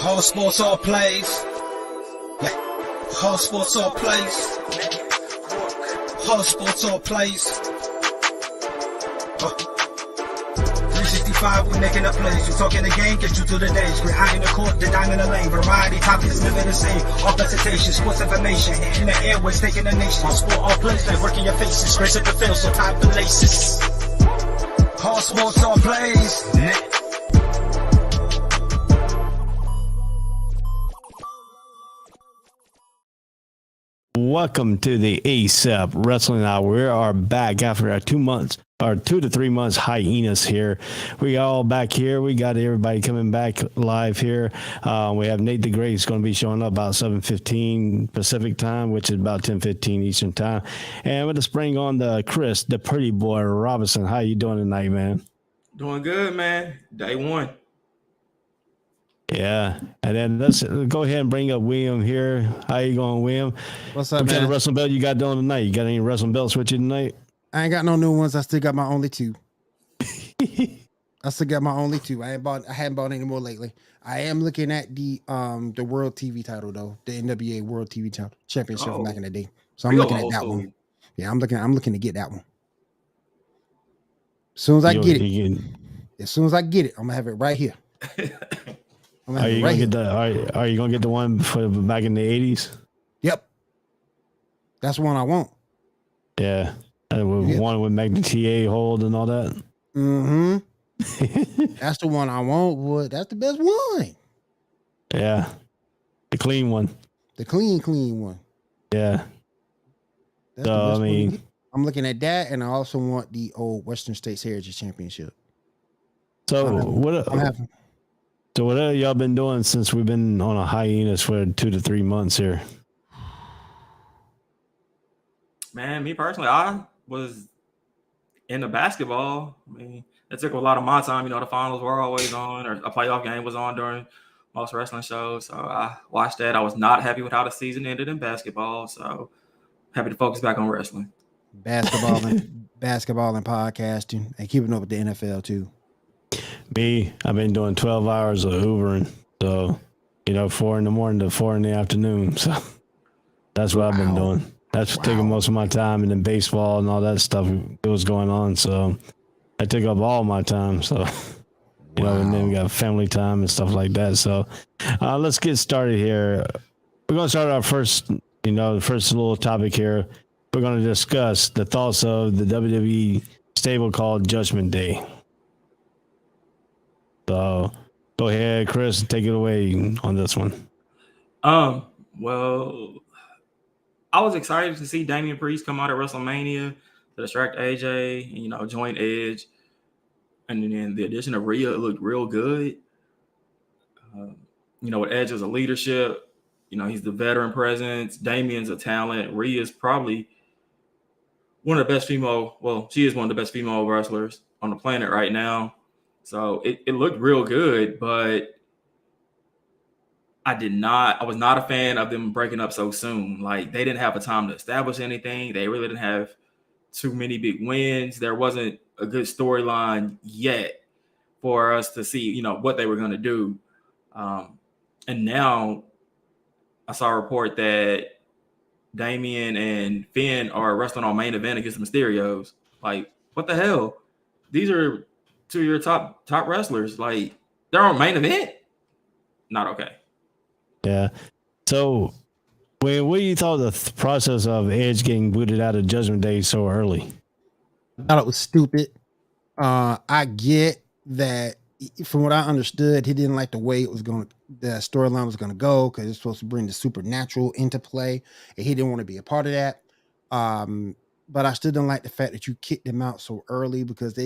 All sports, all plays. Yeah. All sports, all plays. All sports, all plays. 365, we're making up plays. You talking the game, get you to the days. We're high in the court, the dime in the lane. Variety, topics, living the same. All presentation, sports information. Hitting the airways, taking the nation. All sport, all plays, like working your faces. Grace at the field, so tie the laces. All sports, all plays. Welcome to the ASAP Wrestling Hour. We are back after our 2 months or 2 to 3 months hiatus here. We all back here. We got everybody coming back live here. We have Nate the Great is going to be showing up about 7:15 Pacific time, which is about 10:15 Eastern time. And we're going to bring on the Chris, the pretty boy Robinson. How you doing tonight, man? Doing good, man. Day one. Yeah, and then let's go ahead and bring up William here. How you going, William? What's up, what man? Kind of wrestling belt you got doing tonight? You got any wrestling belts with you tonight? I ain't got no new ones. I still got my only two. I still got my only two. I hadn't bought any more lately. I am looking at the World TV title though, the NWA World TV Championship from back in the day. So I'm looking at that one. Yeah, I'm looking to get that one. As soon as I get it, I'm gonna have it right here. Are you gonna get the one for back in the 80s? Yep, that's the one I want. Yeah, one with Magna TA hold and all that. Mm-hmm. That's the one I want. Boy, that's the best one. Yeah, the clean one. The clean one. Yeah. That's so I mean, I'm looking at that, and I also want the old Western States Heritage Championship. So what have y'all been doing since we've been on a hiatus for 2 to 3 months here? Man, me personally, I was into basketball. I mean, it took a lot of my time. You know, the finals were always on, or a playoff game was on during most wrestling shows. So I watched that. I was not happy with how the season ended in basketball. So happy to focus back on wrestling. Basketball and podcasting, and keeping up with the NFL too. Me, I've been doing 12 hours of Ubering. So, 4 in the morning to 4 in the afternoon. So that's what I've been doing. That's taking most of my time, and then baseball and all that stuff it was going on. So I took up all my time. So, and then we got family time and stuff like that. So let's get started here. We're going to start our first little topic here. We're going to discuss the thoughts of the WWE stable called Judgment Day. So go ahead, Chris, take it away on this one. Well, I was excited to see Damian Priest come out at WrestleMania to distract AJ, and, join Edge. And then the addition of Rhea, it looked real good. With Edge as a leadership, he's the veteran presence. Damian's a talent. Rhea is probably one of the best she is one of the best female wrestlers on the planet right now. So it looked real good, but I was not a fan of them breaking up so soon. Like, they didn't have a time to establish anything. They really didn't have too many big wins. There wasn't a good storyline yet for us to see, what they were going to do. And now I saw a report that Damian and Finn are wrestling on main event against the Mysterios. Like, what the hell? These are two of your top wrestlers. Like, they're on main event? Not okay. Yeah. So, what do you thought of the process of Edge getting booted out of Judgment Day so early? I thought it was stupid. I get that. From what I understood, he didn't like the way the storyline was going to go, because it's supposed to bring the supernatural into play, and he didn't want to be a part of that. But I still don't like the fact that you kicked him out so early, because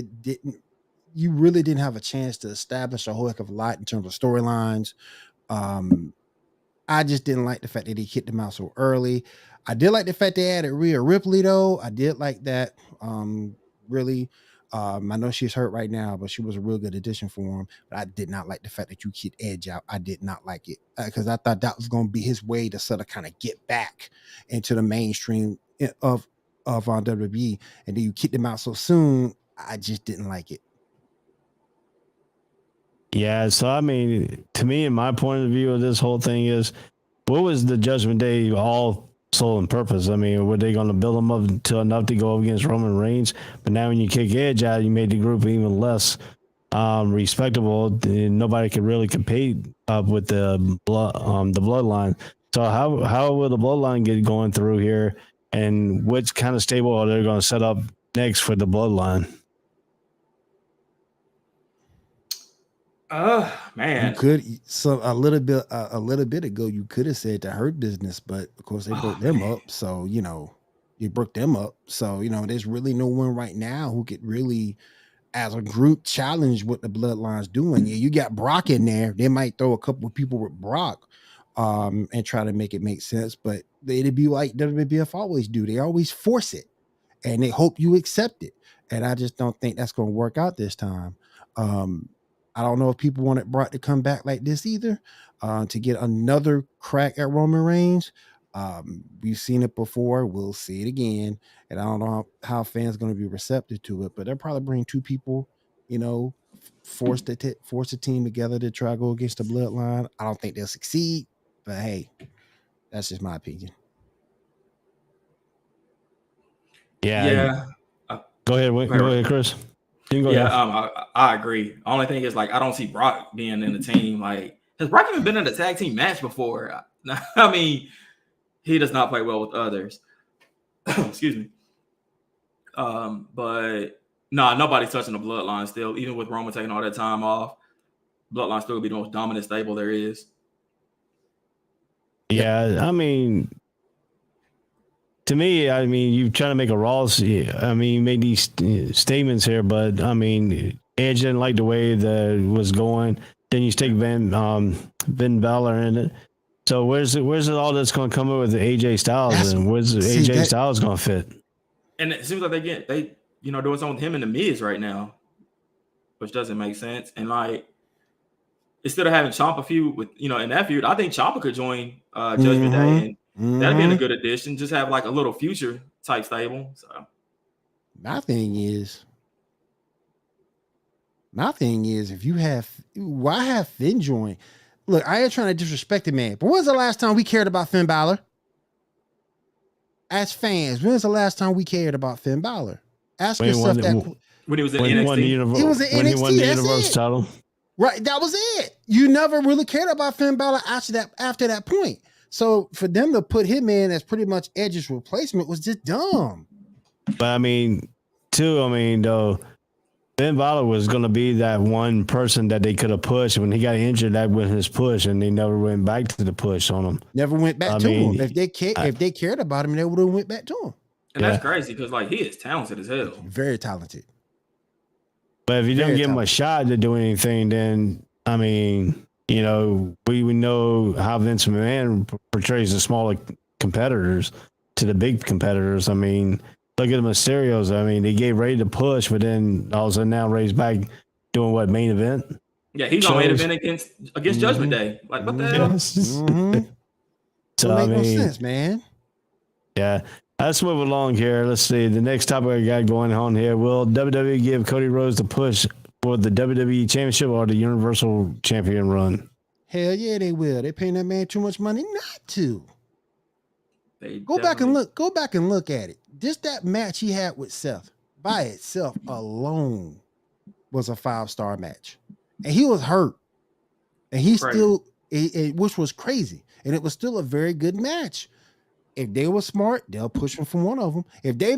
you really didn't have a chance to establish a whole heck of a lot in terms of storylines. I just didn't like the fact that he kicked him out so early. I did like the fact they added Rhea Ripley, though. I did like that. Really. I know she's hurt right now, but she was a real good addition for him. But I did not like the fact that you kicked Edge out. I did not like it, because I thought that was going to be his way to sort of kind of get back into the mainstream of WWE. And then you kicked him out so soon. I just didn't like it. Yeah, so I mean, to me, in my point of view of this whole thing is, what was the Judgment Day all sole and purpose? I mean, were they going to build them up to enough to go up against Roman Reigns? But now when you kick Edge out, you made the group even less respectable. And nobody could really compete up with the bloodline. So how will the bloodline get going through here? And what kind of stable are they going to set up next for the bloodline? Man, You could a little bit ago you could have said the Hurt Business, but of course they broke them up. So you broke them up. So there's really no one right now who could really, as a group, challenge what the Bloodline's doing. Yeah, you got Brock in there. They might throw a couple of people with Brock, and try to make it make sense. But it'd be like WWF always do. They always force it, and they hope you accept it. And I just don't think that's going to work out this time. I don't know if people wanted Brock to come back like this either, to get another crack at Roman Reigns. We've seen it before. We'll see it again. And I don't know how fans are going to be receptive to it, but they'll probably bring two people, force the team together to try to go against the Bloodline. I don't think they'll succeed, but hey, that's just my opinion. Yeah. Go ahead, Chris. I agree. Only thing is, I don't see Brock being in the team. Has Brock even been in a tag team match before? I mean, he does not play well with others. Excuse me. But no, nobody's touching the Bloodline still. Even with Roman taking all that time off, Bloodline still will be the most dominant stable there is. Yeah, I mean, to me, you're trying to make a Raw. I mean, you made these statements here, but I mean, Edge didn't like the way that it was going. Then you stick Ben Balor in it. So where's all that's going to come up with AJ Styles, and where's AJ Styles going to fit? And it seems like they doing something with him and the Miz right now, which doesn't make sense. And instead of having Ciampa feud with in that feud, I think Ciampa could join Judgment Day, and that'd be a good addition. Just have a little future type stable. So my thing is, why have Finn join? Look, I ain't trying to disrespect the man, but when's the last time we cared about Finn Balor? As fans, when's the last time we cared about Finn Balor? Ask yourself that. When he was in NXT. He was in NXT. When he won the Universal title. Right, that was it. You never really cared about Finn Balor after that point. So for them to put him in as pretty much Edge's replacement was just dumb. But though, Finn Balor was going to be that one person that they could have pushed. When he got injured, that was his push, and they never went back to the push on him. Never went back to him. If they cared about him, they would have went back to him. And that's crazy because he is talented as hell. Very talented. But if you don't give him a shot to do anything, then we know how Vince McMahon portrays the smaller competitors to the big competitors. I mean, look at the Mysterios. I mean, they gave Ray the push, but then all of a sudden now Ray's back doing what, main event? Yeah, he's on main event against Judgment Day. What the hell? So Don't make no sense, man. Yeah. Let's move along here. Let's see. The next topic I got going on here. Will WWE give Cody Rhodes the push for the WWE Championship or the Universal Champion run? Hell yeah, they will. They're paying that man too much money not to. Go back and look at it. Just that match he had with Seth by itself alone was a 5-star match. And he was hurt. And he still, which was crazy. And it was still a very good match. If they were smart, they'll push him from one of them. If they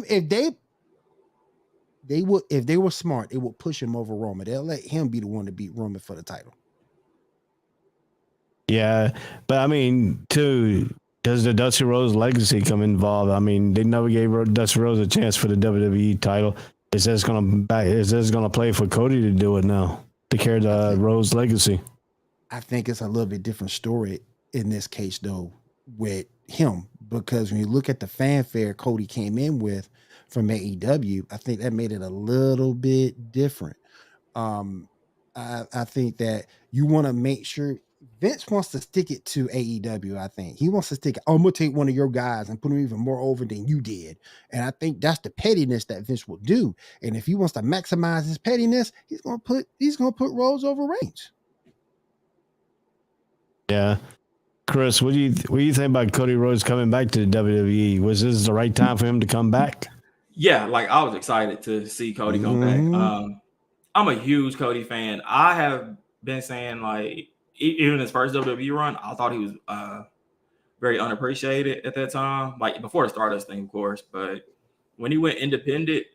were smart, they would push him over Roman. They'll let him be the one to beat Roman for the title. Yeah, but I mean, too, does the Dusty Rhodes legacy come involved? I mean, they never gave Dusty Rhodes a chance for the WWE title. Is this gonna play for Cody to do it now to carry the Rhodes legacy? I think it's a little bit different story in this case, though, with him, because when you look at the fanfare Cody came in with from AEW, I think that made it a little bit different. I think that you want to make sure Vince wants to stick it to AEW. I think he wants to stick it. I'm gonna take one of your guys and put him even more over than you did. And I think that's the pettiness that Vince will do. And if he wants to maximize his pettiness, he's gonna put Rhodes over Reigns. Yeah. Chris, what do you think about Cody Rhodes coming back to the WWE? Was this the right time for him to come back? Yeah, like I was excited to see Cody come back. I'm a huge Cody fan. I have been saying like even his first WWE run, I thought he was very unappreciated at that time, like before the Stardust thing, of course. But when he went independent,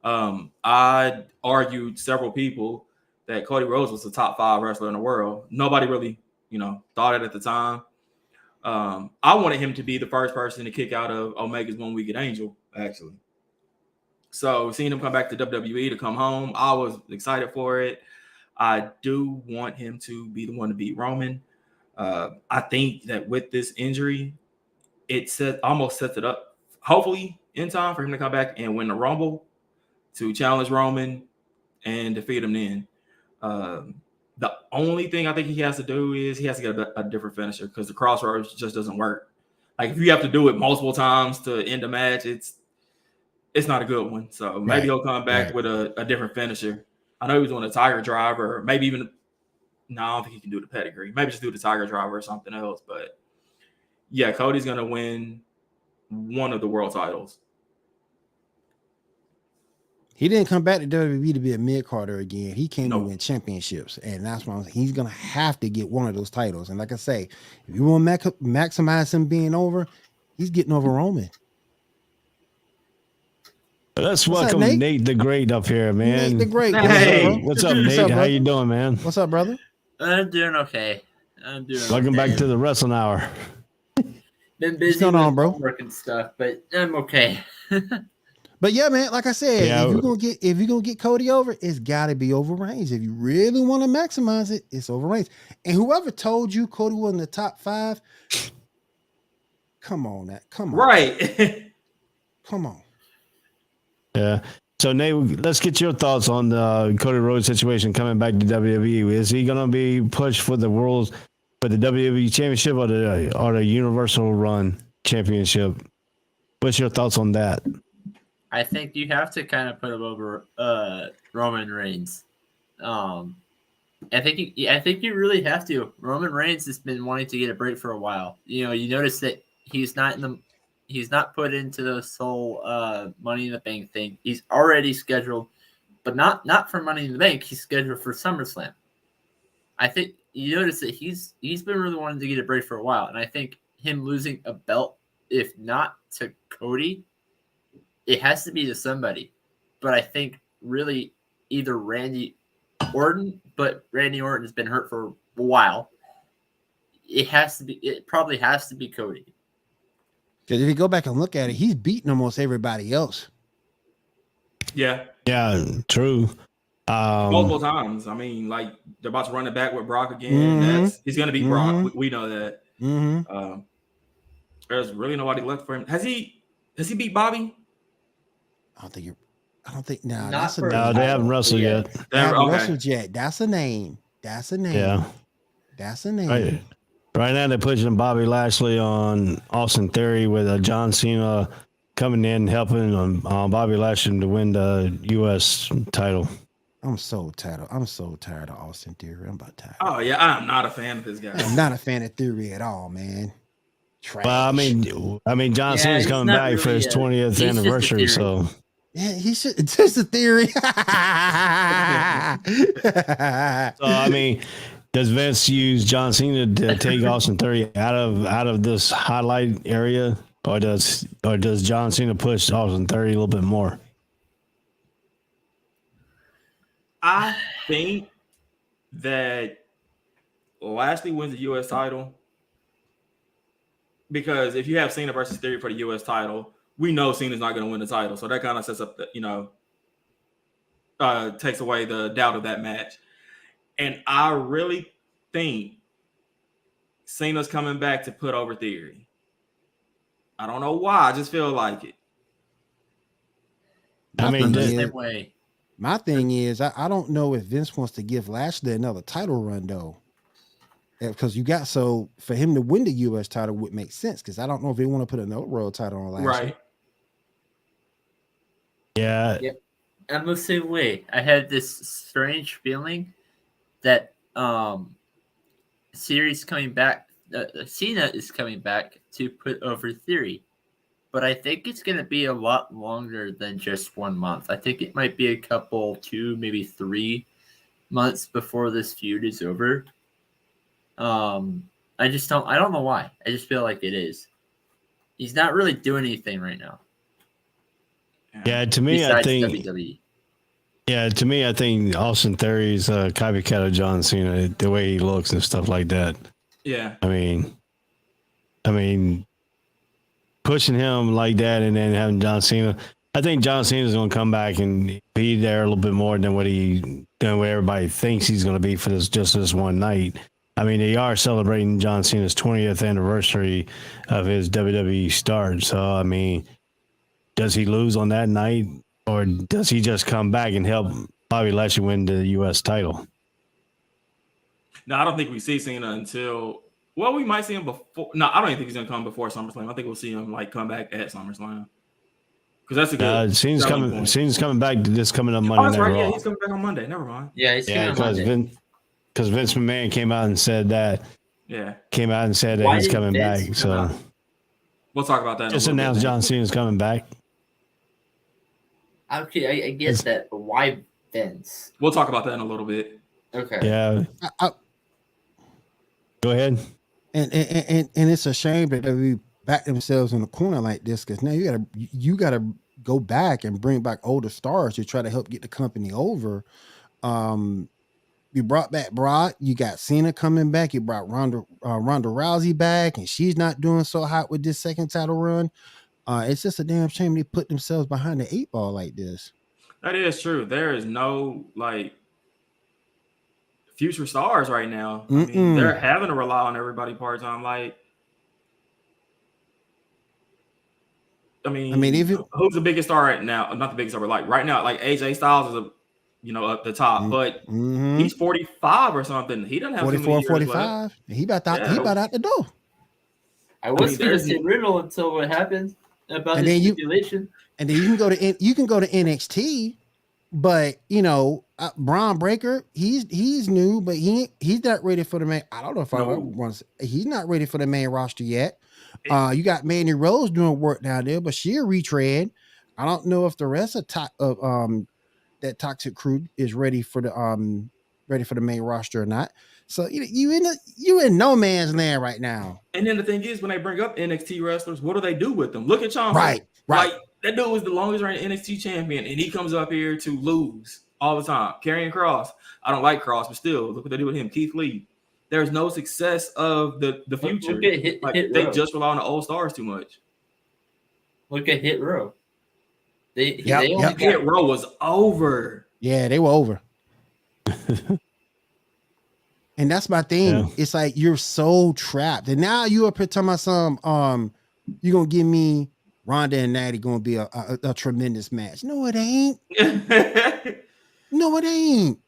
I argued several people that Cody Rhodes was the top 5 wrestler in the world. Nobody really, thought it at the time. I wanted him to be the first person to kick out of Omega's One Wicked Angel, actually. So seeing him come back to WWE to come home, I was excited for it. I do want him to be the one to beat Roman. I think that with this injury, it almost sets it up, hopefully in time for him to come back and win the Rumble to challenge Roman and defeat him then. The only thing I think he has to do is he has to get a different finisher because the Crossroads just doesn't work. Like if you have to do it multiple times to end a match, it's not a good one. So maybe he'll come back with a different finisher. I know he was doing a Tiger Driver, or maybe even I don't think he can do the pedigree. Maybe just do the Tiger Driver or something else. But yeah, Cody's gonna win one of the world titles. He didn't come back to WWE to be a mid-carder again. He came to win championships, and that's why he's going to have to get one of those titles. And like I say, if you want to maximize him being over, he's getting over Roman. Let's welcome Nate the Great up here, man. Nate the Great. Hey. What's up, Nate? How you doing, man? What's up, brother? I'm doing okay. Welcome back to the Wrestling Hour. Been busy going on, bro? Work and stuff, but I'm okay. But yeah, man, like I said, if you're gonna get Cody over, it's gotta be over Reigns. If you really want to maximize it, it's over Reigns. And whoever told you Cody was in the top 5, come on. Right. Come on. Yeah. So Nate, let's get your thoughts on the Cody Rhodes situation coming back to WWE. Is he gonna be pushed for the WWE Championship or the Universal Run Championship? What's your thoughts on that? I think you have to kind of put him over Roman Reigns. I think you really have to. Roman Reigns has been wanting to get a break for a while. You notice that he's not put into this whole Money in the Bank thing. He's already scheduled, but not for Money in the Bank. He's scheduled for SummerSlam. I think you notice that he's been really wanting to get a break for a while, and I think him losing a belt, if not to Cody, it has to be to somebody. But I think really either Randy Orton, but Randy Orton's been hurt for a while. It probably has to be Cody. Because if you go back and look at it, he's beaten almost everybody else. Yeah. Yeah, true. Multiple times. I mean, like they're about to run it back with Brock again. He's going to beat Brock. We know that. There's really nobody left for him. Has he beat Bobby? I don't think. No, they haven't wrestled yet. They haven't wrestled yet. That's a name. Yeah, that's a name. Right now they're pushing Bobby Lashley on Austin Theory with John Cena coming in helping on Bobby Lashley to win the U.S. title. I'm so tired of Austin Theory. I'm about tired. Oh yeah, I'm not a fan of this guy. I'm not a fan of Theory at all, man. Trash. Well, I mean, John Cena's coming back really for his 20th anniversary, so. Yeah, he should. It's just a theory. So I mean, does Vince use John Cena to take Austin Theory out of this highlight area, or does John Cena push Austin Theory a little bit more? I think that Lashley wins the U.S. title because if you have Cena versus Theory for the U.S. title, we know Cena's not going to win the title. So that kind of sets up the, takes away the doubt of that match. And I really think Cena's coming back to put over Theory. I don't know why. I just feel like it. I mean, the same way. My thing is, I don't know if Vince wants to give Lashley another title run, though. Because for him to win the U.S. title would make sense. Because I don't know if they want to put another world title on Lashley. Right. Yeah. I'm the same way. I had this strange feeling that series coming back. Cena is coming back to put over Theory, but I think it's going to be a lot longer than just 1 month. I think it might be a couple, 2, maybe 3 months before this feud is over. I don't know why. I just feel like it is. He's not really doing anything right now. Yeah, to me, Besides I think WWE. Yeah, to me, I think Austin Theory's a copycat of John Cena, the way he looks and stuff like that. Yeah. I mean, pushing him like that and then having John Cena. I think John Cena's going to come back and be there a little bit more than what everybody thinks he's going to be for this one night. I mean, they are celebrating John Cena's 20th anniversary of his WWE start. So, I mean, does he lose on that night? Or does he just come back and help Bobby Lashley win the U.S. title? No, I don't think we see Cena until. Well, we might see him before. No, I don't even think he's gonna come before SummerSlam. I think we'll see him come back at SummerSlam. Because that's a good. Cena's coming back this coming up Monday. Oh, that's right. Yeah, he's coming back on Monday. Never mind. Yeah, he's coming on Monday. Because Vince McMahon came out and said that. Yeah. Came out and said that he's coming back. So we'll talk about that. Just announced John Cena's coming back. Okay, I get that, but why Vince? We'll talk about that in a little bit. Okay. Yeah. Go ahead. And it's a shame that they back themselves in the corner like this, because now you gotta go back and bring back older stars to try to help get the company over. You brought back Brock. You got Cena coming back. You brought Ronda Rousey back, and she's not doing so hot with this second title run. It's just a damn shame they put themselves behind the 8 ball like this. That is true. There is no future stars right now. I mean, they're having to rely on everybody part time. Who's the biggest star right now? Not the biggest star, but right now, AJ Styles is up the top, but he's 45 or something. He doesn't have 44, 45. He about out the door. I was going to say Riddle until what happened about and his stipulation. And then you can go to NXT, but Braun Breaker, he's new, but he's not ready for the main. I don't know if I want to say he's not ready for the main roster yet. You got Mandy Rose doing work down there, but she a retread. I don't know if the rest of that Toxic Crew is ready for the main roster or not. So you in no man's land right now. And then the thing is, when they bring up NXT wrestlers, what do they do with them? Look at Chomsky. Right. That dude was the longest reigning NXT champion, and he comes up here to lose all the time. Karrion Kross. I don't like Kross, but still, look what they do with him. Keith Lee. There's no success of the future. Look at Hit they Row. just rely on the old stars too much. Look at Hit Row. Hit Row was over. Yeah, they were over. And that's my thing. Yeah. It's like you're so trapped. And now you up here talking about you're gonna give me Ronda and Natty gonna be a tremendous match. No, it ain't. No, it ain't.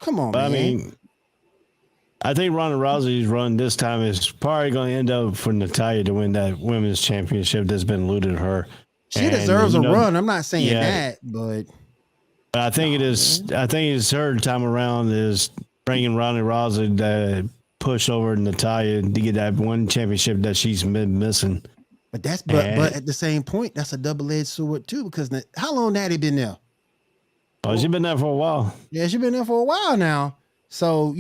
Come on, man. I mean, I think Ronda Rousey's run this time is probably going to end up for Natalya to win that women's championship that's been looted her. She deserves a run. I'm not saying that, but I think it is. I think it's her time around is bringing Ronda Rousey to push over Natalya to get that one championship that she's been missing. But but at the same point, that's a double-edged sword too, because how long Natty been there? Oh, she's been there for a while. Yeah, she's been there for a while now. So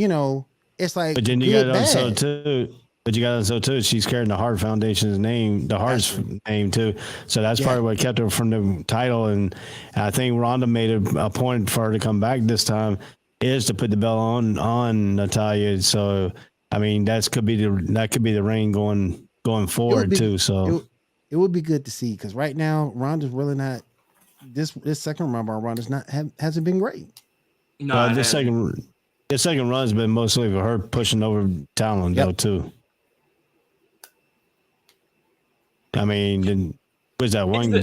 it's like. But then you got also too. But you got also too. She's carrying the Hart Foundation's name, the Hart's name too. So that's part of what kept her from the title. And I think Ronda made a point for her to come back this time is to put the belt on Natalya. So I mean, that could be the reign going forward too. So it would be good to see, because right now Ronda's really not. This second run by Ronda's hasn't been great. No, the second run's been mostly for her pushing over talent though too. I mean, was that one the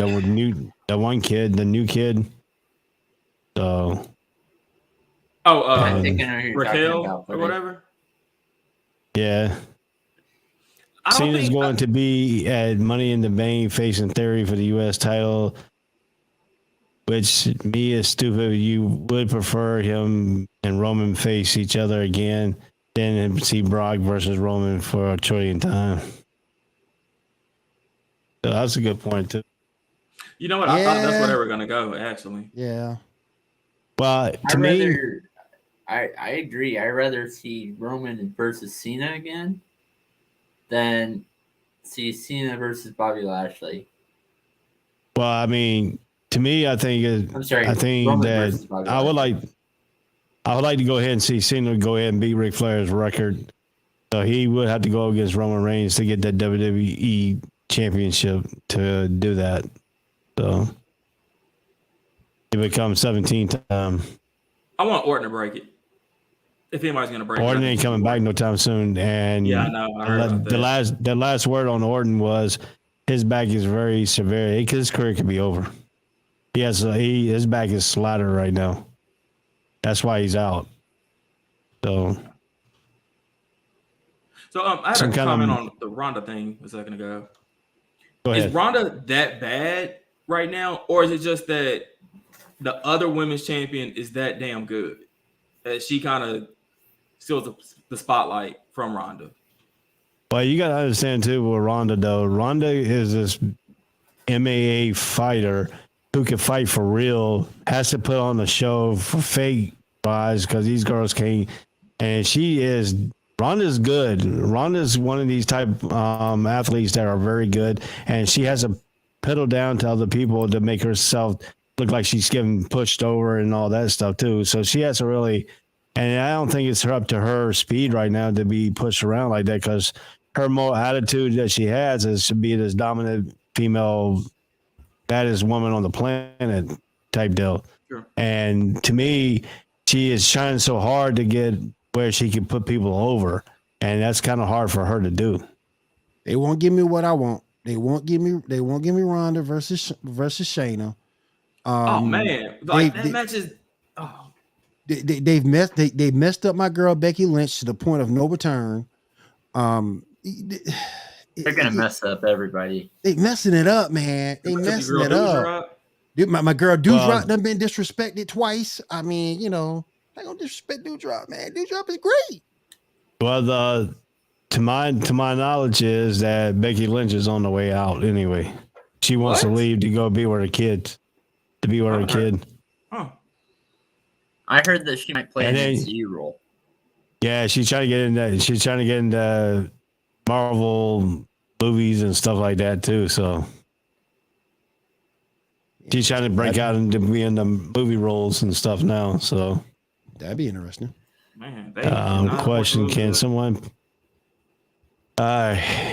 new kid? So I think I know who you're Raquel about, or whatever. Yeah. Cena's going to be at Money in the Bank facing Theory for the U.S. title, which me is stupid. You would prefer him and Roman face each other again. then see Brock versus Roman for a trillion time. So that's a good point too. You know what? I thought that's where they were gonna go. Actually, Yeah. Well, to me, I agree. I'd rather see Roman versus Cena again than see Cena versus Bobby Lashley. well, I mean, to me, I think I'm sorry. I think Roman that versus Bobby I would Lashley. like to go ahead and see Cena go ahead and beat Ric Flair's record. So he would have to go against Roman Reigns to get that WWE championship to do that. So it becomes 17 time. I want Orton to break it. If anybody's gonna break Orton it, ain't coming back no time soon. And yeah, I know. I heard about that. the last word on Orton was his back is very severe. His career could be over. His back is slattered right now. That's why he's out. So I had a comment on the Ronda thing a second ago. Go ahead. Is Ronda that bad right now, or is it just that the other women's champion is that damn good that she kind of steals the spotlight from Ronda? But you got to understand too with Ronda though. Ronda is this MMA fighter who can fight for real. Has to put on the show for fake wise because these girls can't. And Ronda's good. Ronda's one of these type athletes that are very good, and she has to pedal down to other people to make herself look like she's getting pushed over and all that stuff too. So she has to really, and I don't think it's up to her speed right now to be pushed around like that because her more attitude that she has is to be this dominant female, baddest woman on the planet type deal. Sure. And to me, she is trying so hard to get where she can put people over, and that's kind of hard for her to do. They won't give me what I want. They won't give me Ronda versus Shayna. Oh man, like that match is. Oh. They messed up my girl Becky Lynch to the point of no return. They're gonna mess up everybody. They messing it up, man. They messing it up. Dude, my girl Doudrop done been disrespected twice. I mean, I don't disrespect Doudrop, man. Doudrop is great. Well, to my knowledge is that Becky Lynch is on the way out anyway. She wants to leave to go be with her kids. To be with her kid. Huh. I heard that she might play an MCU role. Yeah, she's trying to get into. She's trying to get into Marvel movies and stuff like that too. So she's trying to break out and to be in the movie roles and stuff now. So that'd be interesting. Man, question: can someone?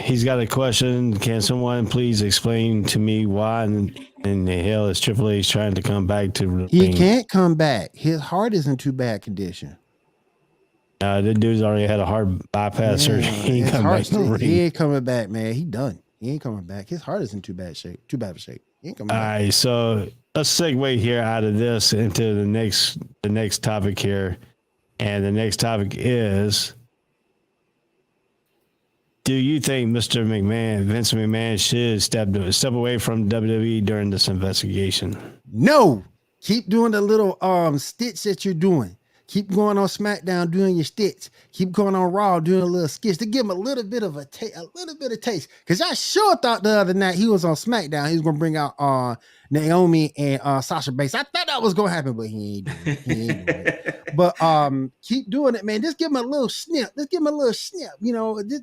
He's got a question. Can someone please explain to me why in the hell is Triple H trying to come back to? He can't come back. His heart is in too bad condition. The dude's already had a heart bypass surgery. He ain't coming back, man. He done. He ain't coming back. His heart is in too bad of shape. He ain't coming back. All right, so let's segue here out of this into the next topic here, and the next topic is: do you think Mr. McMahon, Vince McMahon, should step away from WWE during this investigation? No. Keep doing the little stitch that you're doing. Keep going on SmackDown doing your stitch. Keep going on Raw doing a little skits to give him a little bit of taste. Because I sure thought the other night he was on SmackDown, he was gonna bring out Naomi and Sasha Banks. I thought that was gonna happen, but he ain't doing it. But keep doing it, man. Just give him a little snip.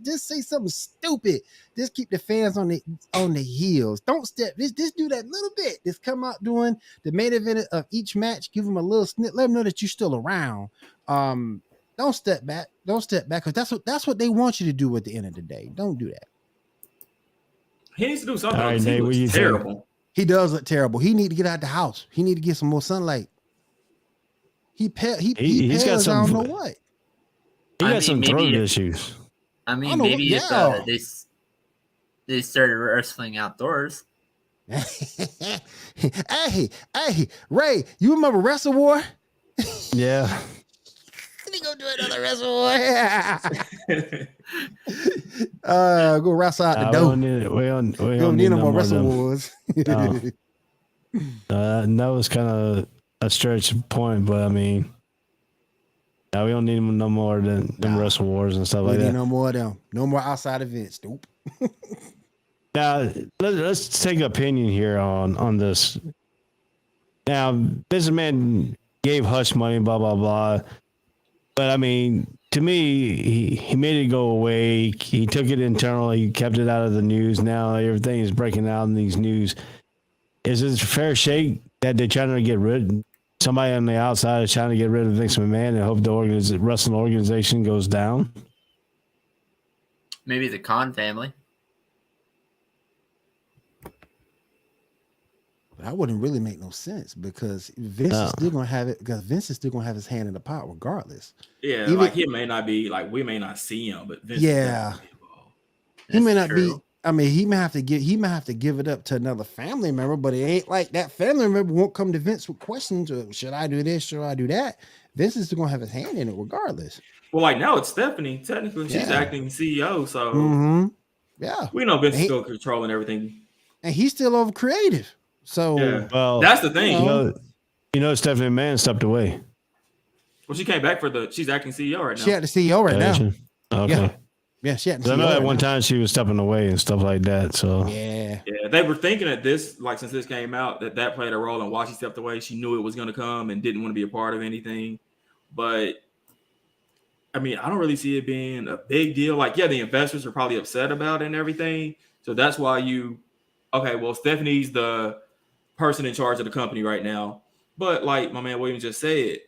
Just say something stupid. Just keep the fans on the heels. Don't step. Just do that little bit. Just come out doing the main event of each match. Give them a little snip. Let them know that you're still around. Don't step back. Because that's what they want you to do at the end of the day. Don't do that. He needs to do something. All right, Nate, what you terrible. He does look terrible. He need to get out the house. He need to get some more sunlight. He's got some. I don't know what. He got some throat issues. I mean, maybe if they started wrestling outdoors. Hey, Ray, you remember Wrestle War? Yeah. He go do another Wrestle War. Go wrestle out the door. We don't need no more Wrestle Wars. That was kind of a stretch point, but I mean, Now we don't need no more than them Wrestle Wars and stuff We like need that. no more of them. No more outside events. Nope. Now let's take an opinion here on this. Now, Vince McMahon gave hush money, blah blah blah. But I mean, to me, he made it go away. He took it internally. He kept it out of the news. Now everything is breaking out in these news. Is it a fair shake that they're trying to get rid? Somebody on the outside is trying to get rid of Vince McMahon and hope the wrestling organization goes down? Maybe the Khan family. That wouldn't really make no sense because Vince is still gonna have it. Because Vince is still gonna have his hand in the pot regardless. Yeah, Even, like he may not be like we may not see him, but Vince yeah, he may not be. I mean, he may have to give it up to another family member, but it ain't like that family member won't come to Vince with questions or should I do this, should I do that? Vince is still gonna have his hand in it regardless. Well, like now it's Stephanie. Technically, she's acting CEO, so yeah, we know Vince is still controlling everything, and he's still over creative. So well, that's the thing. You know, Stephanie McMahon stepped away. Well, she came back she's acting CEO right now. She had the CEO right now. Okay. Yeah, she had the CEO. I know at one time she was stepping away and stuff like that. So yeah, they were thinking that this, like since this came out, that played a role in why she stepped away. She knew it was going to come and didn't want to be a part of anything. But I mean, I don't really see it being a big deal. Like, yeah, the investors are probably upset about it and everything. So that's why well, Stephanie's the person in charge of the company right now. But like my man Williams just said,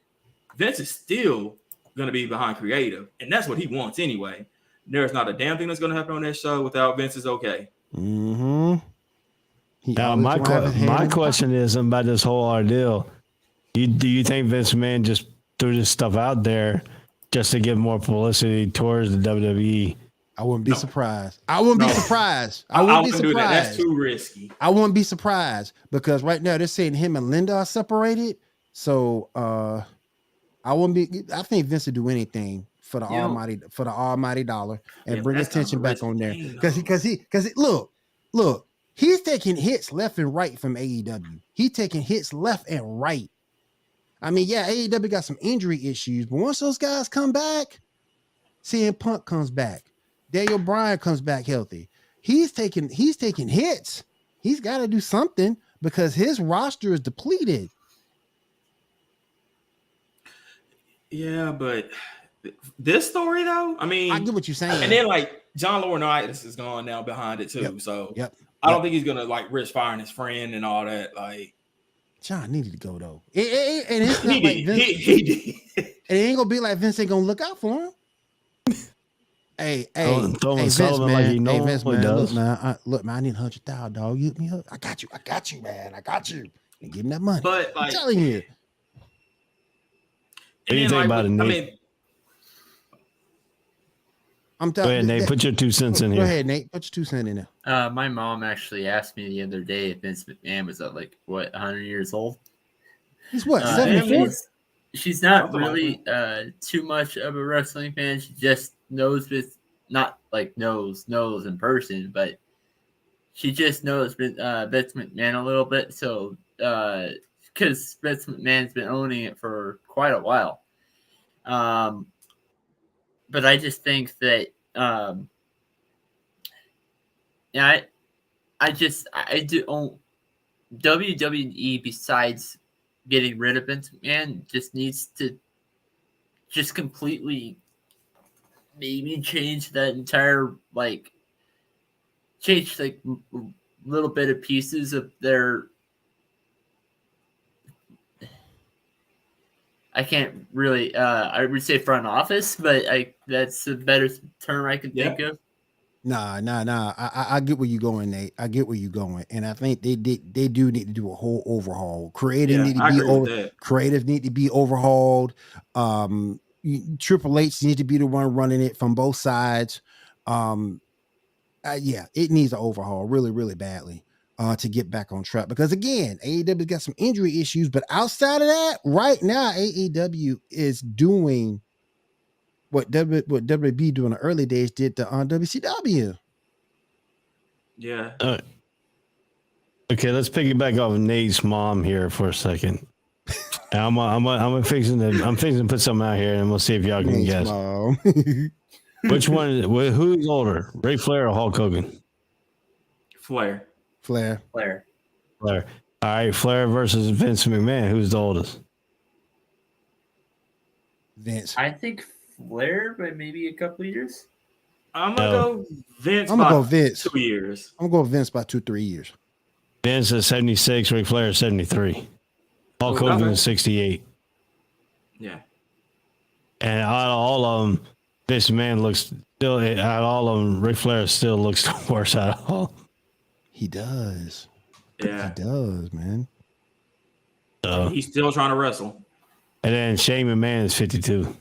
Vince is still going to be behind creative. And that's what he wants anyway. There's not a damn thing that's going to happen on that show without Vince's okay. Now, my question is about this whole ordeal. Do you think Vince McMahon just threw this stuff out there just to give more publicity towards the WWE? I wouldn't be surprised. I wouldn't be surprised. I wouldn't be surprised. Do that. That's too risky. I wouldn't be surprised because right now they're saying him and Linda are separated. So I wouldn't be. I think Vince would do anything for the almighty dollar and bring his attention back on there because he look, he's taking hits left and right from AEW. He's taking hits left and right. I mean, yeah, AEW got some injury issues, but once those guys come back, CM Punk comes back. Daniel Bryan comes back healthy. He's taking hits. He's got to do something because his roster is depleted. Yeah, but this story though, I mean, I get what you're saying. And then like John Laurinaitis is gone now behind it too. I don't think he's gonna like risk firing his friend and all that. Like John needed to go though. And it's not like Vince. He did. It ain't gonna be like Vince ain't gonna look out for him. Hey, Vince, man. Like Vince, man. Look, man. I need $100,000, dog. You hit me up. I got you, man. I got you. And give him that money. But like, I'm telling you. What do you think about it, Nate? I mean, go ahead, Nate. Put your 2 cents in here. Go ahead, Nate. Put your 2 cents in there. My mom actually asked me the other day if Vince McMahon was 100 years old. He's what, 74? She's not really too much of a wrestling fan. She just knows not like knows in person, but she just knows Vince McMahon a little bit. So because Vince McMahon's been owning it for quite a while. But I just think that I do WWE besides getting rid of Vince McMahon just needs to just completely maybe change that entire change little bit of pieces of their. I can't really I would say front office, but that's a better term I can think of. Nah. I get where you're going, Nate. I get where you're going, and I think they do need to do a whole overhaul. Creative need to be overhauled. Triple H needs to be the one running it from both sides. It needs an overhaul really, really badly to get back on track. Because again, AEW got some injury issues, but outside of that, right now AEW is doing what WB during the early days did to WCW. Yeah. Okay, let's piggyback off of Nate's mom here for a second. I'm fixing to put something out here, and we'll see if y'all can guess. Which one? Who's older, Ric Flair or Hulk Hogan? Flair. Flair. All right, Flair versus Vince McMahon. Who's the oldest? Vince. I think Flair by maybe a couple of years. I'm gonna go Vince. I'm gonna go Vince. 2 years. I'm gonna go Vince by 2-3 years. Vince is 76. Ric Flair is 73. Hulk Hogan is 68. Yeah. And out of all of them, Vince McMahon looks still. Out of all of them, Ric Flair still looks the worst out of all. He does. Yeah. He does, man. So, He's still trying to wrestle. and then Shane McMahon is 52.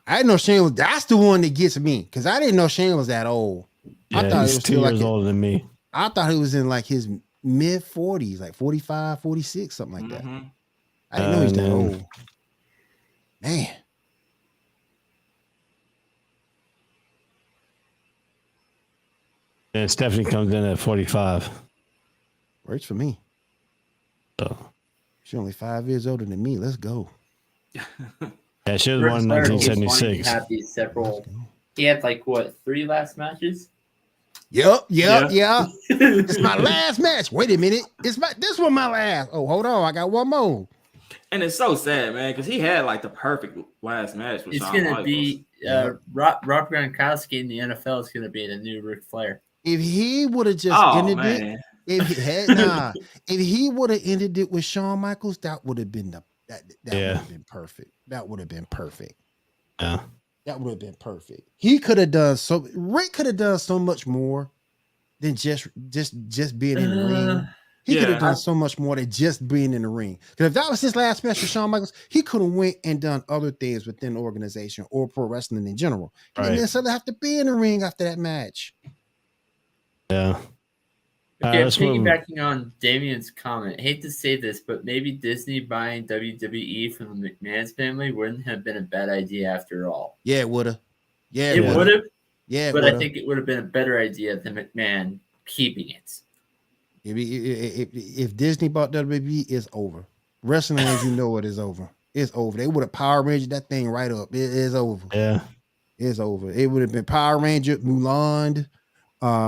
I didn't know Shane was. That's the one that gets me because I didn't know Shane was that old. Yeah, I thought he's he was 2 still years like older than me. I thought he was in like his mid 40s, like 45, 46, something like that. Mm-hmm. I didn't know he was that man. old. Man. And Stephanie comes in at 45. Works for me. So, She's only 5 years older than me. Let's go. yeah, she was born in Ric Flair always wanted 1976. to have these several. He had like what 3 last matches? Yep. Yeah. It's my last match. Wait a minute. This one my last. Oh, hold on. I got one more. And it's so sad, man, because he had like the perfect last match with It's Shawn gonna Michaels. be Rob Gronkowski in the NFL is gonna be the new Ric Flair. If he would have just Oh ended man. it, if he would have ended it with Shawn Michaels, that would have been that would have been perfect. That would have been perfect. Yeah. That would have been perfect. He could have done so. Rick could have done so much more than just being in the ring. He could have done so much more than just being in the ring. Because if that was his last match with Shawn Michaels, he could have went and done other things within the organization or pro wrestling in general. He didn't necessarily have to be in the ring after that match. Yeah. Okay, piggybacking on Damien's comment, hate to say this, but maybe Disney buying WWE from the McMahon's family wouldn't have been a bad idea after all. Yeah, it would have. Yeah, it would have. Yeah, but I think it would have been a better idea than McMahon keeping it. If Disney bought WWE, it's over. Wrestling, as you know, it is over. It's over. They would have Power Ranged that thing right up. It is over. Yeah, it's over. It would have been Power Ranger, Mulan,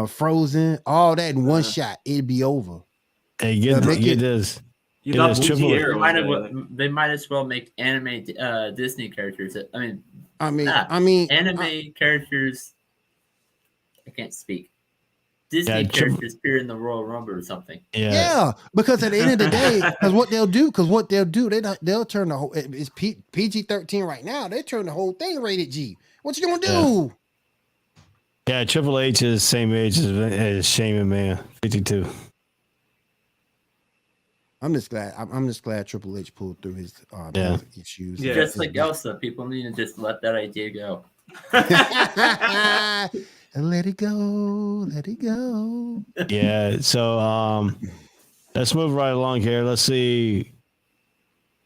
Frozen, all that in one shot. It'd be over. Hey, get this. They might as well make anime Disney characters. Anime characters. I can't spek. Disney characters appear in the Royal Rumble or something. Yeah, because at the end of the day, because what they'll do, they'll turn the whole. It's PG-13 right now. They turn the whole thing rated G. What you gonna do? Yeah, Triple H is the same age as Shane McMahon, 52. I'm just glad Triple H pulled through his issues. Yeah. Just like Elsa, people need to just let that idea go. Let it go. Yeah. So let's move right along here. Let's see.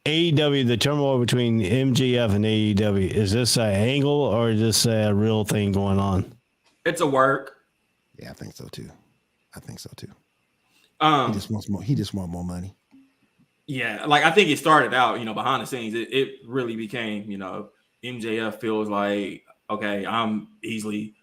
AEW, the turmoil between MJF and AEW. Is this an angle or is this a real thing going on? It's a work. Yeah, I think so too. He just wants more money. Yeah, like I think it started out, behind the scenes. It really became, MJF feels like, okay, I'm easily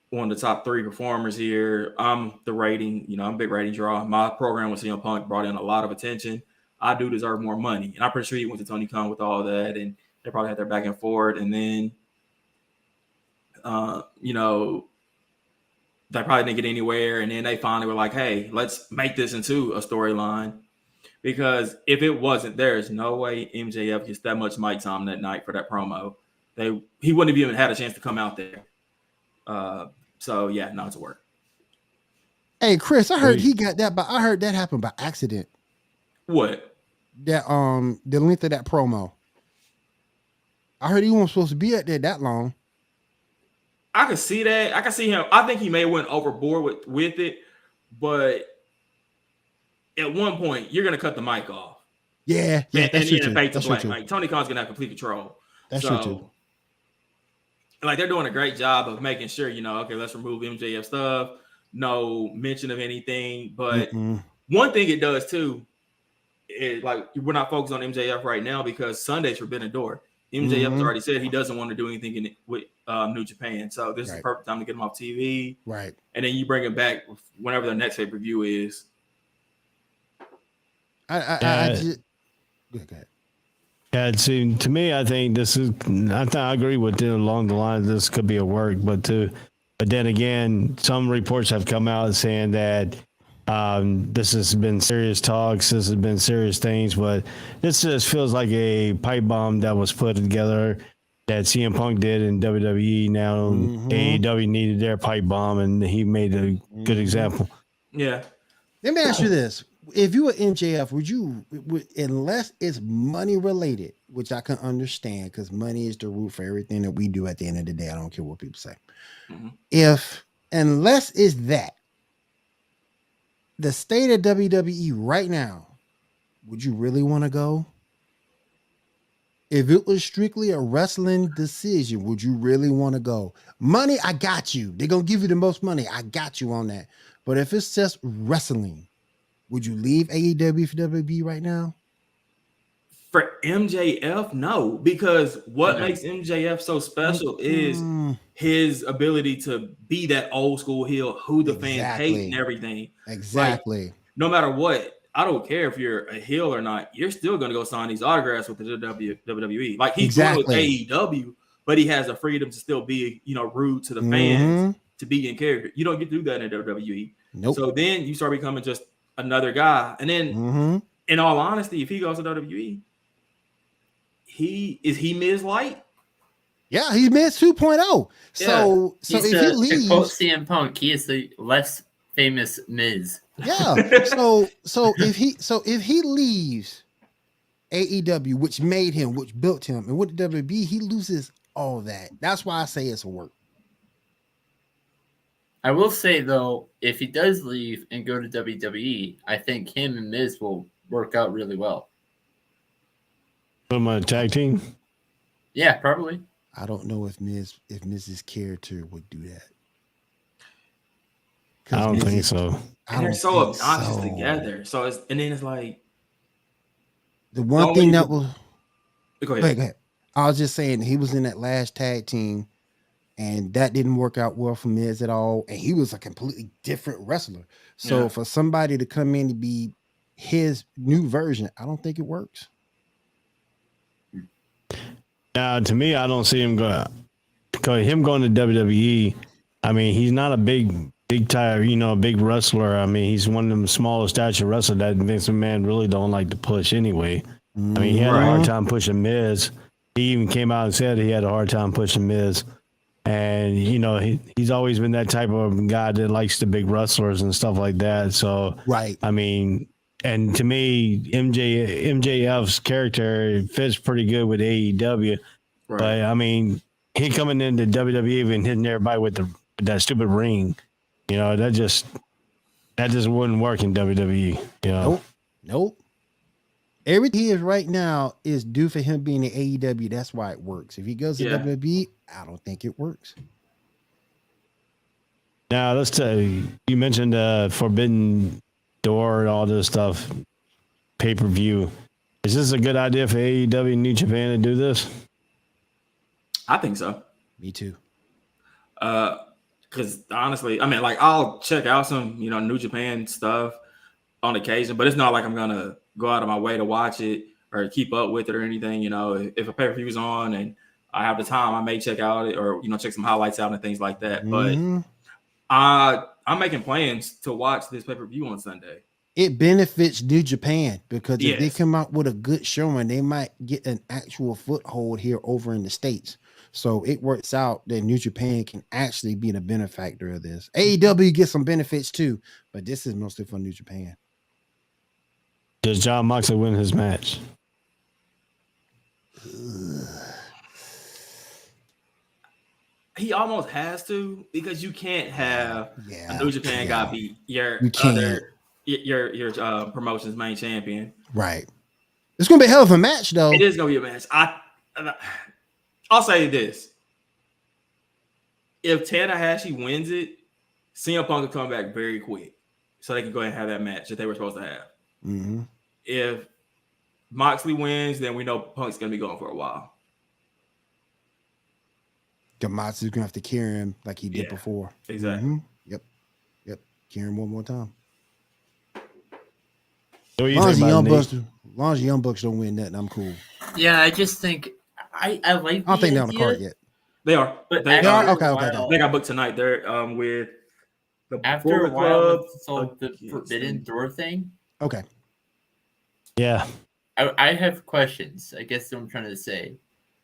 one of the top 3 performers here. I'm the rating, I'm a big rating draw. My program with CM Punk brought in a lot of attention. I do deserve more money. And I'm pretty sure he went to Tony Khan with all that, and they probably had their back and forth. And then, they probably didn't get anywhere. And then they finally were like, hey, let's make this into a storyline. Because if it wasn't, there's no way MJF gets that much mic time that night for that promo. He wouldn't have even had a chance to come out there. So yeah, no, it's a work. Hey, Chris, I heard he got that, but I heard that happened by accident. What? That the length of that promo. I heard he wasn't supposed to be out there that long. I could see that. I can see him. I think he may have went overboard with it, but at one point you're gonna cut the mic off. Yeah, and then fade to black. Like Tony Khan's gonna have complete control. That's true too. Like they're doing a great job of making sure, okay, let's remove MJF stuff. No mention of anything. But one thing it does too, like we're not focused on MJF right now because Sunday's Forbidden Door. MJF has already said he doesn't want to do anything with New Japan, so this is the perfect time to get him off TV. Right, and then you bring him back whenever the next pay-per-view is. I just go ahead. Yeah, see, to me, I think this is. I agree with you along the lines. This could be a work, but then again, some reports have come out saying that this has been serious talks. This has been serious things, but this just feels like a pipe bomb that was put together that CM Punk did in WWE. Now AEW needed their pipe bomb, and he made a good example. Yeah. Let me ask you this. If you were MJF, would unless it's money related, which I can understand because money is the root for everything that we do at the end of the day. I don't care what people say. Unless it's that, the state of WWE right now, would you really want to go? If it was strictly a wrestling decision, would you really want to go? Money, I got you. They're going to give you the most money. I got you on that. But if it's just wrestling, would you leave AEW for WWE right now? For MJF, no, because what makes MJF so special is his ability to be that old school heel who the fans hate and everything. Exactly. Like, no matter what, I don't care if you're a heel or not, you're still going to go sign these autographs with the WWE. Like he's going with AEW, but he has the freedom to still be, rude to the fans, to be in character. You don't get to do that in WWE. Nope. So then you start becoming just another guy. And then, in all honesty, if he goes to WWE, is he Miz light? Yeah, he's Miz 2.0. So if he leaves, to quote CM Punk, he is the less famous Miz. Yeah. So if he leaves AEW, which made him, which built him, and with the WB, he loses all that. That's why I say it's a work. I will say though, if he does leave and go to WWE, I think him and Miz will work out really well. Put him on a tag team? Yeah, probably. I don't know if Miz's character would do that. I don't think so. And they're so obnoxious together. So it's like the one thing that was. Go ahead. I was just saying he was in that last tag team, and that didn't work out well for Miz at all. And he was a completely different wrestler. So for somebody to come in to be his new version, I don't think it works. Now, to me, I don't see him going. Because him going to WWE, I mean, he's not a big time, big wrestler. I mean, he's one of them smaller stature wrestlers that Vince McMahon really don't like to push anyway. I mean, he had a hard time pushing Miz. He even came out and said he had a hard time pushing Miz. And, he's always been that type of guy that likes the big wrestlers and stuff like that. So, I mean, and to me, MJF's character fits pretty good with AEW. Right. But, I mean, he coming into WWE and hitting everybody with that stupid ring. That just wouldn't work in WWE. Nope. Everything he is right now is due for him being in AEW. That's why it works. If he goes to WWE, I don't think it works. Now, let's tell you mentioned Forbidden Door and all this stuff, pay-per-view. Is this a good idea for AEW and New Japan to do this? I think so. Me too. Because honestly, I mean, like I'll check out some, New Japan stuff on occasion, but it's not like I'm gonna go out of my way to watch it or keep up with it or anything. If a pay-per-view is on and I have the time, I may check out it or check some highlights out and things like that. But I'm making plans to watch this pay-per-view on Sunday. It benefits New Japan because if they come out with a good showing, they might get an actual foothold here over in the States. So it works out that New Japan can actually be the benefactor of this. AEW gets some benefits too, but this is mostly for New Japan. Does Jon Moxley win his match? He almost has to because you can't have a New Japan guy be your promotion's main champion. Right. It's gonna be a hell of a match, though. It is gonna be a match. I'll say this: if Tanahashi wins it, CM Punk will come back very quick, so they can go ahead and have that match that they were supposed to have. If Moxley wins, then we know Punk's gonna be going for a while. Moxley's gonna have to carry him like he did before. Exactly. Mm-hmm. Yep. Carry him one more time. So As long as the Young Bucks don't win nothing, I'm cool. Yeah, I just think I like. I don't think they're on the card yet. They are. But They are? are. Okay. They got booked tonight. They're with the After a Bullet while, Club with the Forbidden Door thing. Okay. Yeah. I have questions. I guess what I'm trying to say.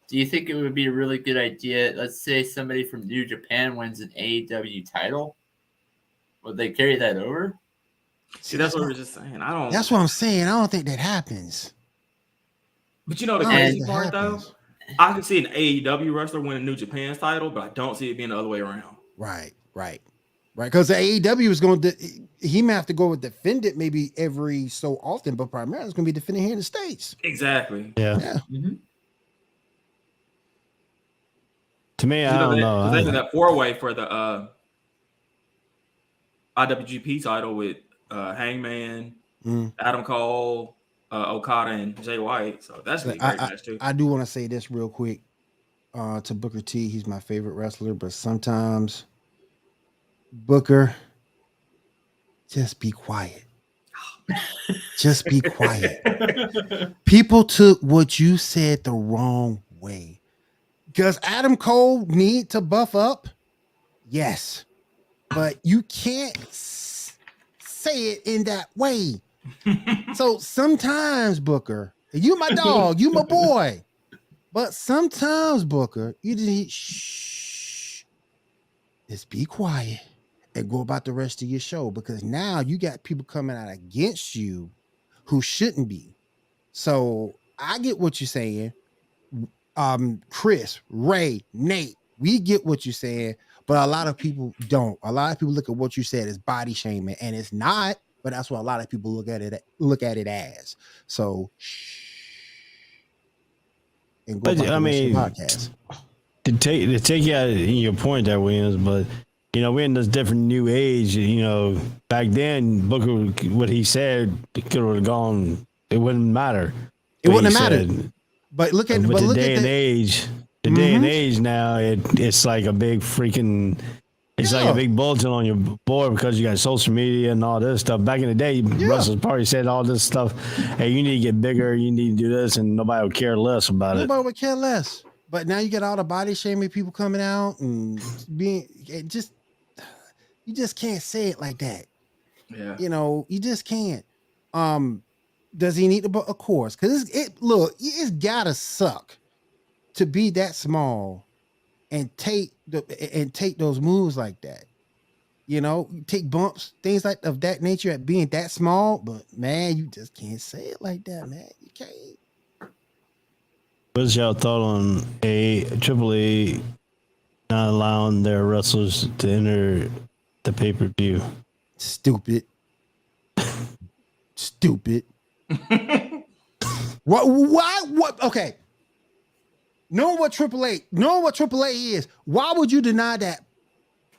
Do you think it would be a really good idea? Let's say somebody from New Japan wins an AEW title. Would they carry that over? See, that's what we're just saying. That's what I'm saying. I don't think that happens. But you know the crazy part, though? I can see an AEW wrestler win a New Japan's title, but I don't see it being the other way around. Right. Because the AEW is going to, he may have to go and defend it maybe every so often, but primarily it's going to be defending here in the States. Exactly. Yeah. Mm-hmm. To me, I don't know. They did that 4-way for the IWGP title with Hangman, Adam Cole, Okada, and Jay White. So that's gonna be a great match too. I do want to say this real quick to Booker T. He's my favorite wrestler, but sometimes Booker, just be quiet. Just be quiet. People took what you said the wrong way. Does Adam Cole need to buff up? Yes. But you can't say it in that way. So sometimes, Booker, you my dog, you my boy. But sometimes, Booker, you just need shh. Just be quiet and go about the rest of your show, because now you got people coming out against you who shouldn't be. So I get what you're saying. Chris, Ray, Nate, we get what you're saying, but a lot of people don't. A lot of people look at what you said as body shaming, and it's not, but that's what a lot of people look at it as. So and go I mean, podcast. To take you out of your point there, Williams, but you know, we're in this different new age. You know, back then, Booker, what he said, could have gone. It wouldn't matter. It wouldn't have mattered. But look at the day and age. The day and age now, it's like a big freaking. It's like a big bulletin on your board because you got social media and all this stuff. Back in the day, Russell probably said all this stuff. Hey, you need to get bigger. You need to do this, and nobody would care less about it. Nobody would care less. But now you get all the body shaming people coming out and you just can't say it like that. Yeah. You know, you just can't. Does he need to? Of course, because it's gotta suck to be that small and take those moves like that. You know, take bumps, things like of that nature at being that small. But man, you just can't say it like that, man. You can't. What's your thought on AAA not allowing their wrestlers to enter the pay-per-view? Stupid. What? Okay. Knowing what AAA is, why would you deny that?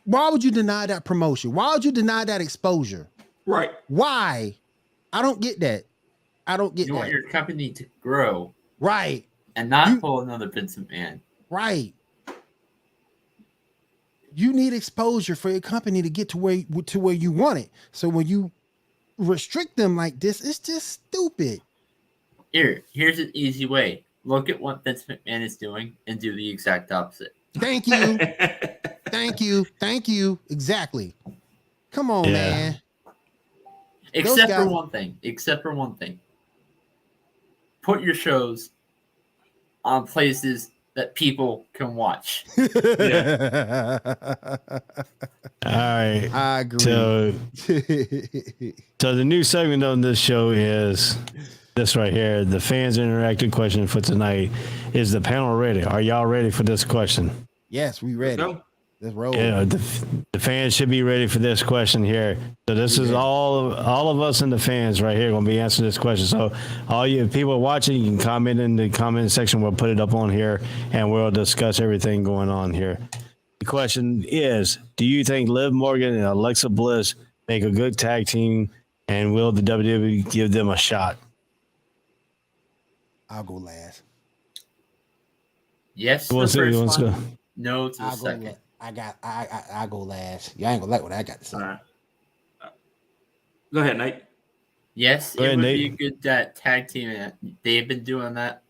Why would you deny that promotion? Why would you deny that exposure? Right. Why? I don't get that. You want your company to grow. Right. And not pull another Vince McMahon. Right. You need exposure for your company to get to where you want it. So when you restrict them like this, it's just stupid. Here's an easy way. Look at what Vince McMahon is doing and do the exact opposite. Thank you. Thank you. Exactly. Come on, man. Except for one thing. Put your shows on places that people can watch. All right. I agree. So the new segment on this show is this right here. The fans interactive question for tonight. Is the panel ready? Are y'all ready for this question? Yes, we ready. Let's roll. Yeah, the fans should be ready for this question here. So this is all of us and the fans right here going to be answering this question. So all you people watching, you can comment in the comment section. We'll put it up on here, and we'll discuss everything going on here. The question is, do you think Liv Morgan and Alexa Bliss make a good tag team, and will the WWE give them a shot? I'll go last. Yes, Who the wants to- who first wants one. to- No to the I'll go. second. I go last. You ain't gonna like what I got to say. All right. Go ahead, Nate. Yes, Go it ahead, would Nate. be good that tag team. They've been doing that.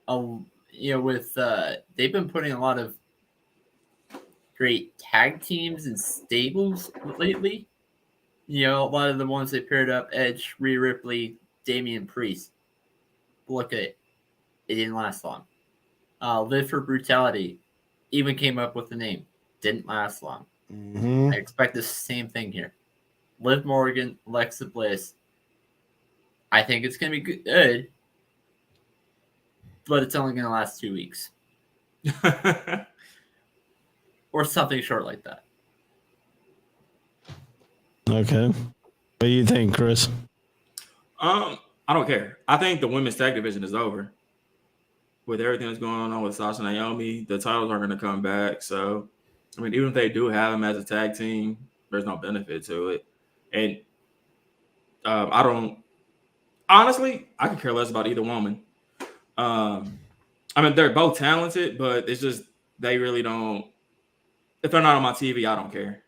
With they've been putting a lot of great tag teams and stables lately. A lot of the ones they paired up: Edge, Rhea Ripley, Damian Priest. Look at it; it didn't last long. Live for Brutality even came up with the name. Didn't last long. Mm-hmm. I expect the same thing here. Liv Morgan, Alexa Bliss. I think it's going to be good, but it's only going to last 2 weeks. Or something short like that. Okay. What do you think, Chris? I don't care. I think the women's tag division is over. With everything that's going on with Sasha and Naomi, the titles aren't going to come back. So, I mean, even if they do have them as a tag team, there's no benefit to it. And I don't honestly, I could care less about either woman. I mean, they're both talented, but it's just they really don't. If they're not on my TV, I don't care.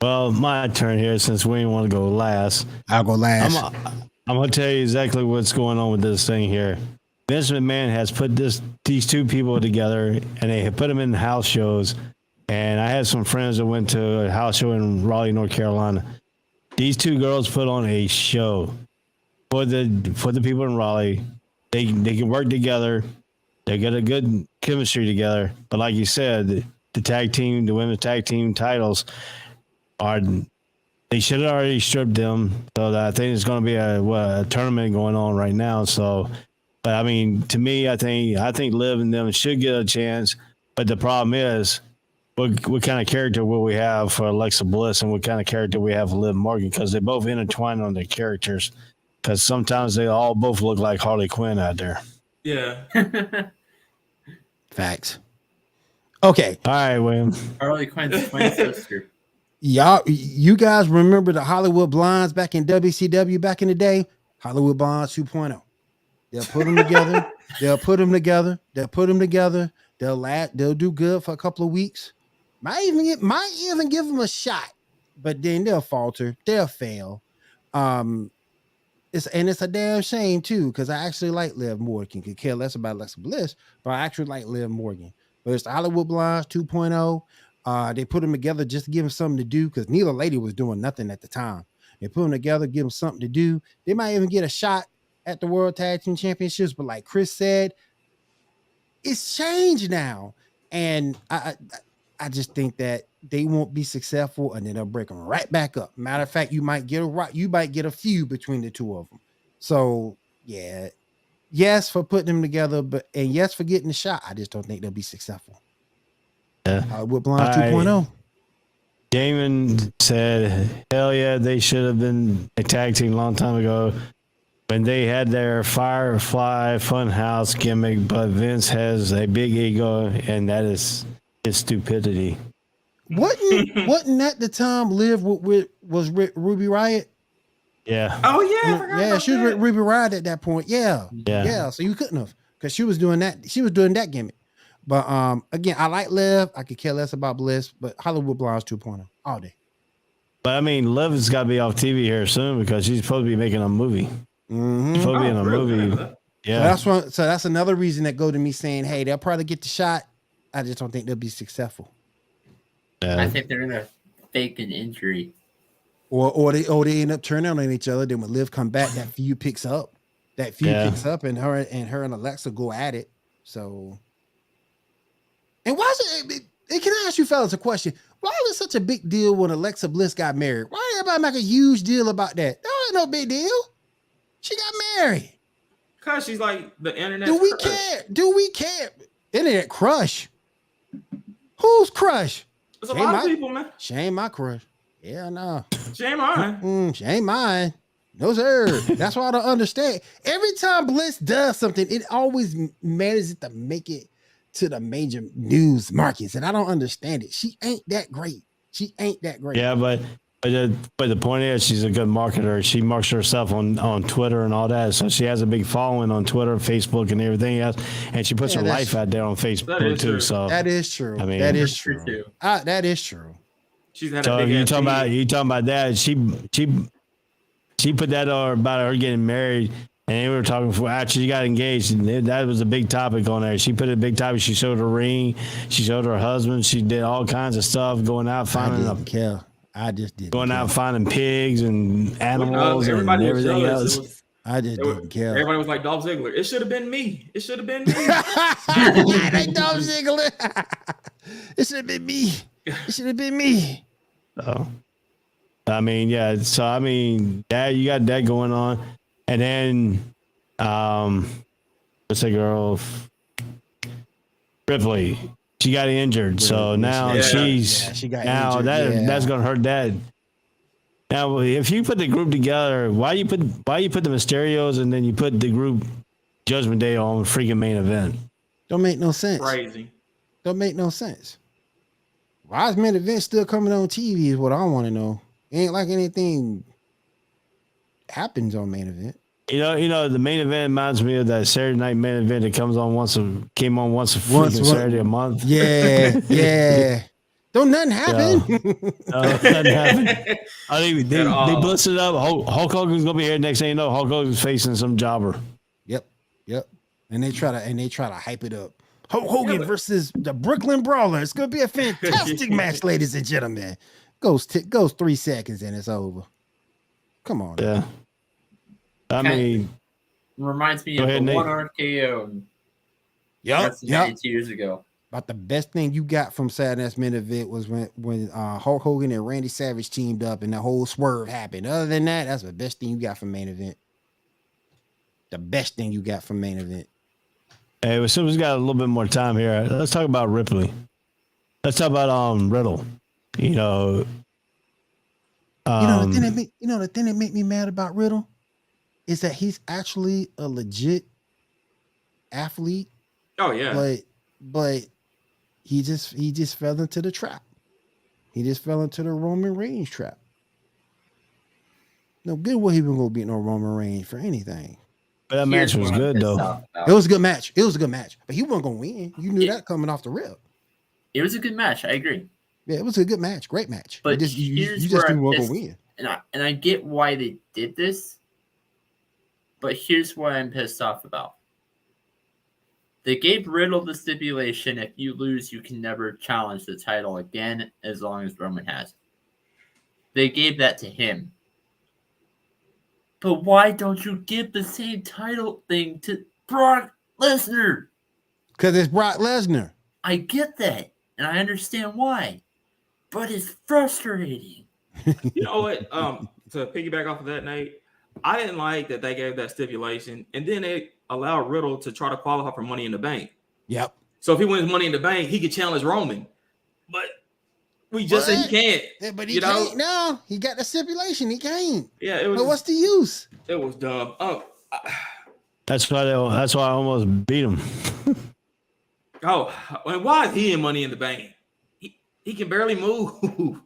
Well, my turn here since we didn't want to go last. I'll go last. I'm going to tell you exactly what's going on with this thing here. Vince McMahon has put these two people together, and they have put them in house shows. And I had some friends that went to a house show in Raleigh, North Carolina. These two girls put on a show for the people in Raleigh. They can work together. They get a good chemistry together. But like you said, the women's tag team titles they should have already stripped them. So I think there's going to be a tournament going on right now. So, but I mean, to me, I think Liv and them should get a chance. But the problem is, what kind of character will we have for Alexa Bliss, and what kind of character we have for Liv Morgan? Because they both intertwine on their characters. Because sometimes they all both look like Harley Quinn out there. Yeah. Facts. Okay. All right, William. Harley Quinn's twin sister. You guys remember the Hollywood Blondes back in WCW back in the day? Hollywood Blondes 2.0. They'll put them together. They'll put them together. They'll do good for a couple of weeks. Might even give them a shot, but then they'll falter. They'll fail. It's a damn shame too, because I actually like Liv Morgan. Could care less about Alexa Bliss, but I actually like Liv Morgan. But it's the Hollywood Blondes 2.0. They put them together just to give them something to do, because neither lady was doing nothing at the time. They put them together, give them something to do. They might even get a shot at the World Tag Team Championships, but like Chris said, it's changed now, and I just think that they won't be successful, and then they'll break them right back up. Matter of fact, you might get a feud between the two of them. So yeah, yes for putting them together, and yes for getting the shot. I just don't think they'll be successful. Yeah. With Blondes 2.0. Damon said, hell yeah, they should have been a tag team a long time ago when they had their Firefly Funhouse gimmick, but Vince has a big ego, and that is his stupidity. Wasn't that the time Liv was with Ruby Riott? Yeah. Oh yeah. Yeah, she was with Ruby Riott at that point. Yeah. Yeah. So you couldn't have, because she was doing that. She was doing that gimmick. But again, I like Liv. I could care less about Bliss, but Hollywood Blondes 2.0 all day. But I mean, Liv has got to be off TV here soon because she's supposed to be making a movie. Mm-hmm. She's supposed to be in a movie. Yeah. So that's another reason that go to me saying, hey, they'll probably get the shot. I just don't think they'll be successful. I think they're gonna fake an injury, or they end up turning on each other. Then when Liv come back, that feud picks up. And her and Alexa go at it. So, and why is it? Can I ask you fellas a question? Why was it such a big deal when Alexa Bliss got married? Why did everybody make a huge deal about that? That ain't no big deal. She got married. Because she's like the internet. Do we care? Do we care? Internet crush. Who's crush? There's a lot of people, man. She ain't my crush. Yeah, no. She ain't mine. She ain't mine. No, sir. That's why I don't understand. Every time Bliss does something, it always manages to make it to the major news markets, and I don't understand it. She ain't that great. Yeah, but But the point is, she's a good marketer. She markets herself on Twitter and all that. So she has a big following on Twitter, Facebook, and everything else. And she puts her life out there on Facebook too. True. So that is true. I mean, that is true. That is true. She's had so a big you talking about that? She put that about her getting married. And we were talking before after she got engaged, and that was a big topic on there. She put a big topic. She showed her ring. She showed her husband. She did all kinds of stuff, going out finding I just didn't going out finding pigs and animals and everything else. I just didn't care. Everybody was like Dolph Ziggler. It should have been me. It should have been me. Like Dolph Ziggler. It should have been me. It should have been me. So, I mean, yeah. So I mean, that you got that going on, and then, what's the girl? Ripley. She got injured, so now she got injured. That's gonna hurt that. Now, if you put the group together, why you put the Mysterios and then you put the group Judgment Day on freaking main event? Don't make no sense. Crazy. Don't make no sense. Why is main event still coming on TV? Is what I want to know. It ain't like anything happens on main event. You know, the main event reminds me of that Saturday night main event that came on once a Saturday a month. Yeah. Don't nothing happen. Nothing happened. I think they busted it up. Hulk Hogan's gonna be here next thing you know. Hulk Hogan's facing some jobber. Yep. And they try to hype it up. Hulk Hogan versus the Brooklyn Brawler. It's gonna be a fantastic match, ladies and gentlemen. Goes 3 seconds and it's over. Come on. Yeah. I mean, reminds me of the one RKO. Yep. 2 years ago. About the best thing you got from Saturday Night's main event was when Hulk Hogan and Randy Savage teamed up and the whole swerve happened. Other than that, that's the best thing you got from main event. The best thing you got from main event. Hey, as soon as we got a little bit more time here, let's talk about Ripley. Let's talk about Riddle. The thing that made me mad about Riddle is that he's actually a legit athlete. Oh yeah. But he just fell into the trap. He just fell into the Roman Reigns trap. No good what he was gonna beat no Roman Reigns for anything. But that match was good though. It was a good match. But he wasn't gonna win. You knew that coming off the rip. It was a good match. I agree. Yeah, it was a good match. Great match. But you just knew what gonna win. And I get why they did this. But here's what I'm pissed off about. They gave Riddle the stipulation: if you lose, you can never challenge the title again as long as Roman has it. They gave that to him. But why don't you give the same title thing to Brock Lesnar? Because it's Brock Lesnar. I get that, and I understand why. But it's frustrating. You know what? To piggyback off of that, Nate, I didn't like that they gave that stipulation, and then they allowed Riddle to try to qualify for Money in the Bank. Yep. So if he wins Money in the Bank, he could challenge Roman. But we just said he can't. Yeah, but he can't. No, he got the stipulation. He can't. Yeah, it was. But what's the use? It was dumb. That's why I almost beat him. And why is he in Money in the Bank? He can barely move.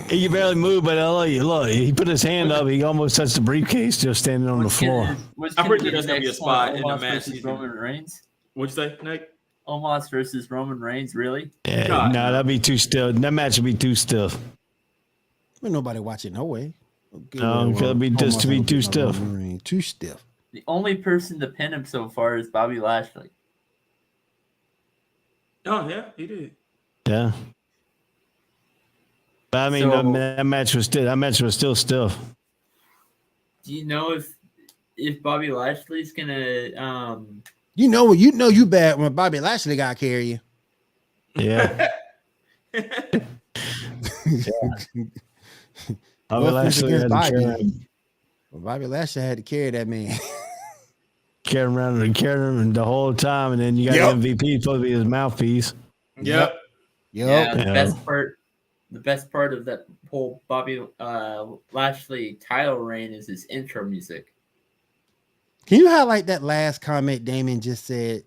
He can barely move, but look, he put his hand up. He almost touched the briefcase just standing on the floor. I'm pretty sure there's going to be a spot in the match. Roman Reigns? What'd you say, Nick? Omos versus Roman Reigns, really? Yeah, no, that'd be too stiff. That match would be too stiff. Well, nobody watch it, no way. No, it'd be just to be too stiff. Too stiff. The only person to pin him so far is Bobby Lashley. Oh, yeah, he did. Yeah. But I mean, that match was still stiff. Do you know if Bobby Lashley's gonna you bad when Bobby Lashley got to carry you. Yeah. Bobby Lashley had to carry him. Well, Bobby Lashley had to carry that man. Carry him the whole time, and then you got the MVP supposed to be his mouthpiece. Yep. Yeah, the best part of that whole Bobby Lashley title reign is his intro music. Can you highlight that last comment Damon just said?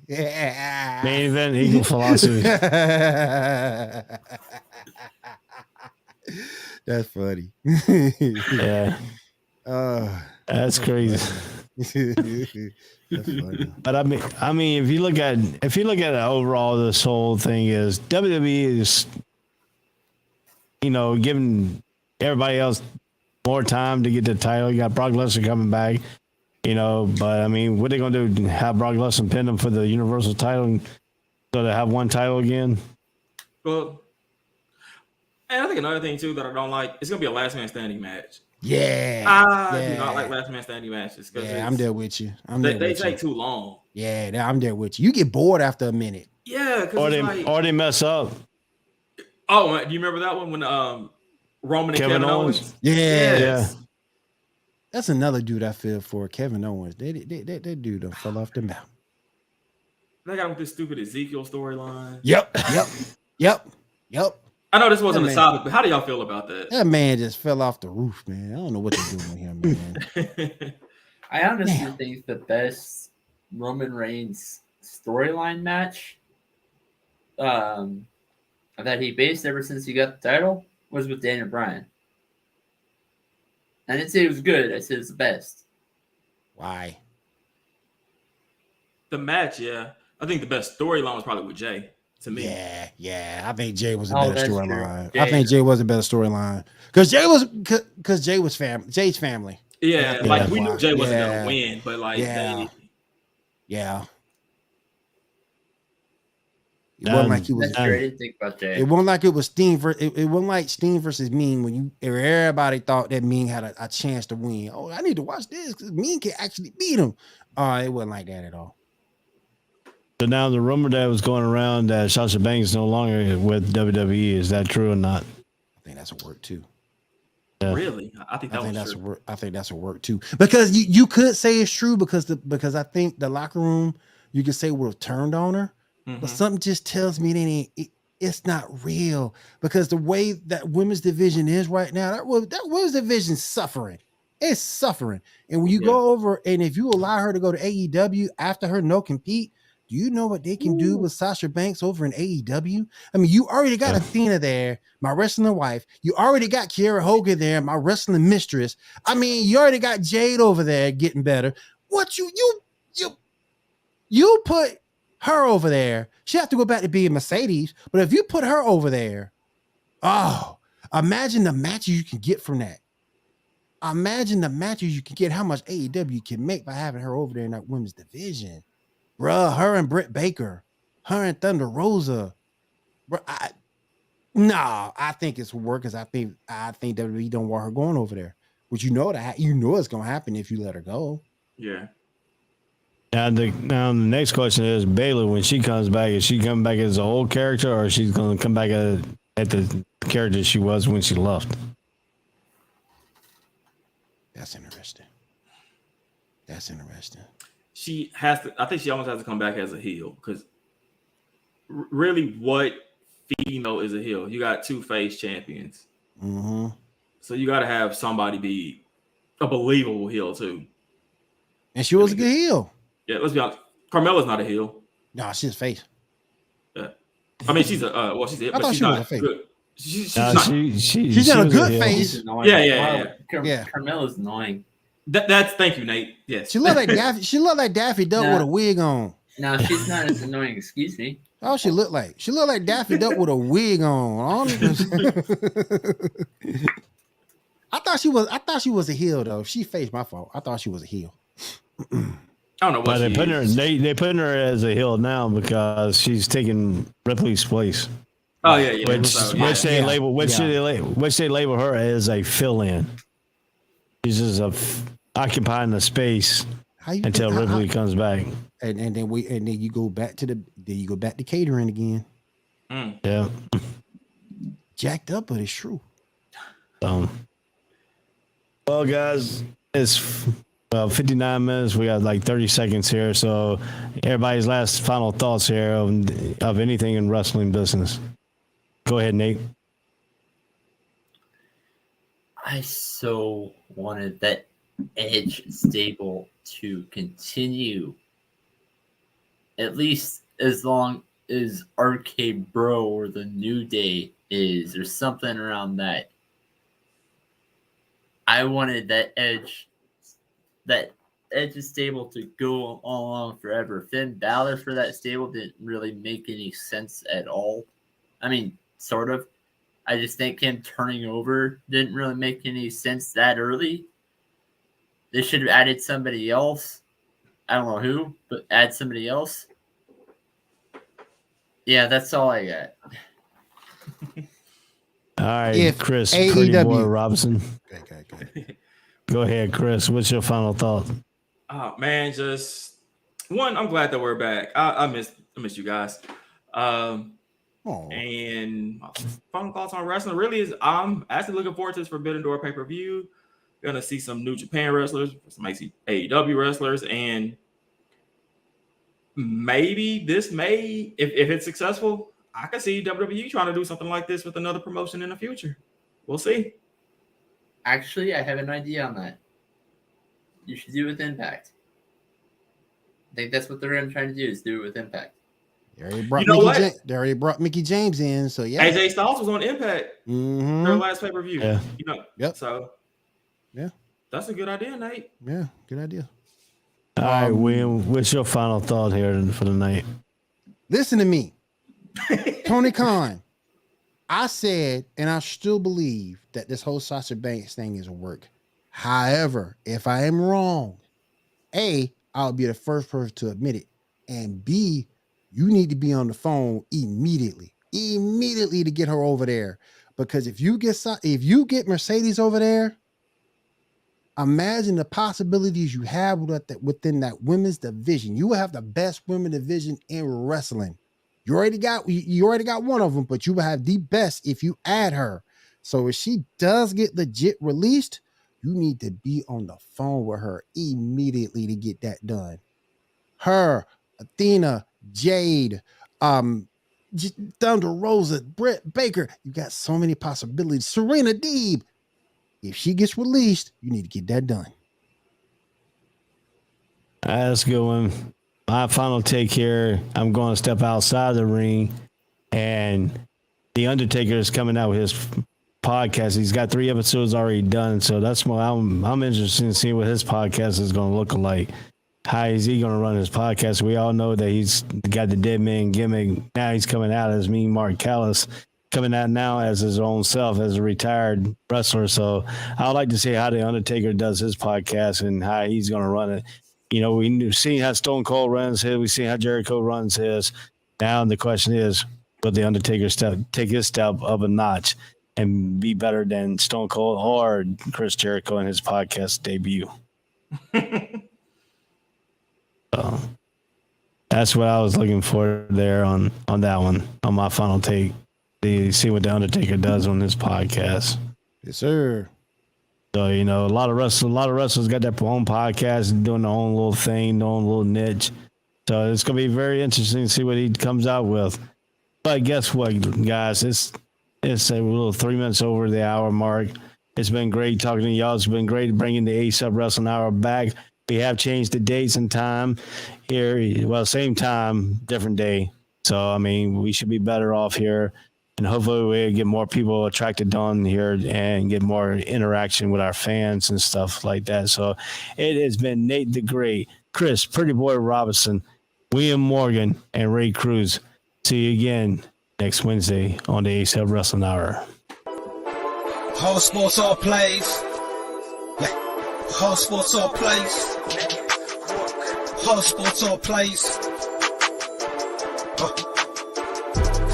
Yeah. Main event, Eagle philosophy. That's funny. Yeah, that's crazy. That's funny. But I mean, if you look at it overall, this whole thing is WWE is, giving everybody else more time to get the title. You got Brock Lesnar coming back, but I mean, what are they gonna do? Have Brock Lesnar pin him for the Universal title, and so they have one title again? Well, and I think another thing too that I don't like, it's gonna be a last man standing match. Yeah. I do not like last man standing matches because I'm there with you. They take too long. Yeah, I'm there with you. You get bored after a minute. Yeah, because or they mess up. Oh, do you remember that one when Roman and Kevin Owens? Yeah. That's another dude I feel for, Kevin Owens. That dude done fell off the map. They got him with this stupid Ezekiel storyline. Yep. I know this wasn't a topic, but how do y'all feel about that? That man just fell off the roof, man. I don't know what they're doing with him, man. I honestly think the best Roman Reigns storyline match that he based ever since he got the title was with Daniel Bryan. I didn't say it was good. I said it's the best. Why? The match, yeah. I think the best storyline was probably with Jay. To me, yeah. I think Jay was a better storyline. I think Jay was a better storyline because Jay was Jay's family. Yeah, like we knew Jay wasn't gonna win, but like, It wasn't like he was. That's great to think about Jay. It wasn't like it was Steen. It wasn't like Steen versus Mean when everybody thought that Mean had a chance to win. Oh, I need to watch this because Mean can actually beat him. It wasn't like that at all. So now the rumor that was going around that Sasha Banks is no longer with WWE, is that true or not? I think that's a work too. Yeah. Really? I think that's a work. I think that's a work too. Because you could say it's true because I think the locker room you could say would have turned on her, but something just tells me it's not real because the way that women's division is right now, that women's division suffering. It's suffering. And when you go over and if you allow her to go to AEW after her no compete, do you know what they can do with Sasha Banks over in AEW? I mean, you already got Athena there, my wrestling wife. You already got Kiera Hogan there, my wrestling mistress. I mean, you already got Jade over there getting better. What you put her over there? She have to go back to being Mercedes. But if you put her over there, imagine the matches you can get from that. Imagine the matches you can get. How much AEW can make by having her over there in that women's division. Bruh, her and Britt Baker, her and Thunder Rosa. Bruh, I think it's work because I think WWE don't want her going over there. Which you know it's gonna happen if you let her go. Yeah. Now the next question is Baylor, when she comes back, is she coming back as a whole character or she's gonna come back at the character she was when she left? That's interesting. She has to. I think she almost has to come back as a heel because really, what female is a heel? You got two face champions, so you got to have somebody be a believable heel too. And she was a good heel. Yeah, let's be honest. Carmella's not a heel. No, she's a face. Yeah, I mean she's a she's a. I thought she was a face. Good. She's not a good face. Yeah. Carmella's annoying. Thank you, Nate. Yes. She looked like Daffy. She looked like Daffy Duck with a wig on. No, she's not as annoying. Excuse me. Oh, she looked like Daffy Duck with a wig on. I thought she was a heel though. She faced my fault. I thought she was a heel. I don't know what they put her. They put her as a heel now because she's taking Ripley's place. Oh yeah. Which they label her as a fill-in. She's just occupying the space until Ripley comes back. And then you go back to catering again. Yeah. Jacked up, but it's true. Well, guys, it's 59 minutes. We got like 30 seconds here. So everybody's last final thoughts here of anything in wrestling business. Go ahead, Nate. I so wanted that Edge stable to continue at least as long as RK Bro or the New Day is, or something around that I wanted that Edge stable to go along forever. Finn Balor for that stable didn't really make any sense at all. I mean, sort of. I just think him turning over didn't really make any sense that early. They should have added somebody else. I don't know who, but add somebody else. Yeah, that's all I got. All right, If Chris, AEW Pretty Boy Robinson. Okay. Go ahead, Chris. What's your final thought? Oh man, just one. I'm glad that we're back. I miss you guys. And my final thoughts on wrestling really is I'm actually looking forward to this Forbidden Door pay-per-view. Gonna see some New Japan wrestlers, some AEW wrestlers, and maybe this may, if it's successful, I could see WWE trying to do something like this with another promotion in the future. We'll see. Actually, I have an idea on that. You should do it with Impact. I think that's what they're going to try to do, is do it with Impact. They already brought Mickey James in, so yeah. AJ Styles was on Impact their last pay-per-view. Yeah. Yep. So yeah, that's a good idea, Nate. Yeah, good idea. All right, William, what's your final thought here for the night? Listen to me. Tony Khan, I said, and I still believe that this whole Sasha Banks thing is a work. However, if I am wrong, A, I'll be the first person to admit it. And B, you need to be on the phone immediately to get her over there. Because if you get Mercedes over there, imagine the possibilities you have within that women's division. You will have the best women's division in wrestling. You already got one of them, but you will have the best if you add her. So if she does get legit released, you need to be on the phone with her immediately to get that done. Her, Athena, Jade, Thunder Rosa, Britt Baker. You got so many possibilities. Serena Deeb. If she gets released, you need to get that done. That's a good one. My final take here, I'm going to step outside the ring, and The Undertaker is coming out with his podcast. He's got 3 episodes already done, so that's why I'm interested in seeing what his podcast is going to look like. How is he going to run his podcast? We all know that he's got the dead man gimmick. Now he's coming out as Mean Mark Callis, coming out now as his own self, as a retired wrestler. So I'd like to see how The Undertaker does his podcast and how he's going to run it. You know, we've seen how Stone Cold runs his. We've seen how Jericho runs his. Now the question is, will The Undertaker take his step up a notch and be better than Stone Cold or Chris Jericho in his podcast debut? So that's what I was looking for there on that one, on my final take. See what The Undertaker does on this podcast. Yes, sir. So, you know, a lot of wrestlers got their own podcast and doing their own little thing, their own little niche. So it's going to be very interesting to see what he comes out with. But guess what, guys? It's a little 3 minutes over the hour mark. It's been great talking to y'all. It's been great bringing the ASAP Wrestling Hour back. We have changed the dates and time here. Well, same time, different day. So, I mean, we should be better off here. And hopefully we'll get more people attracted on here and get more interaction with our fans and stuff like that. So it has been Nate the Great, Chris, Pretty Boy Robinson, William Morgan, and Ray Cruz. See you again next Wednesday on the ASAP Wrestling Hour. Whole sports all plays. Yeah. Whole sports all plays. Whole sports all plays.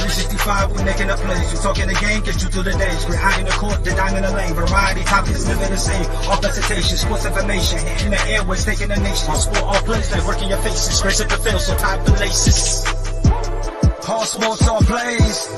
365, we making up plays. You talking the game, get you through the days. We're high in the court, the dime in the lane. Variety topics, living the same. All presentation, sports information. Hitting the airways, taking the nation. Sport all plays, like working your faces. Grace at the field, so tie the laces. All sports all plays.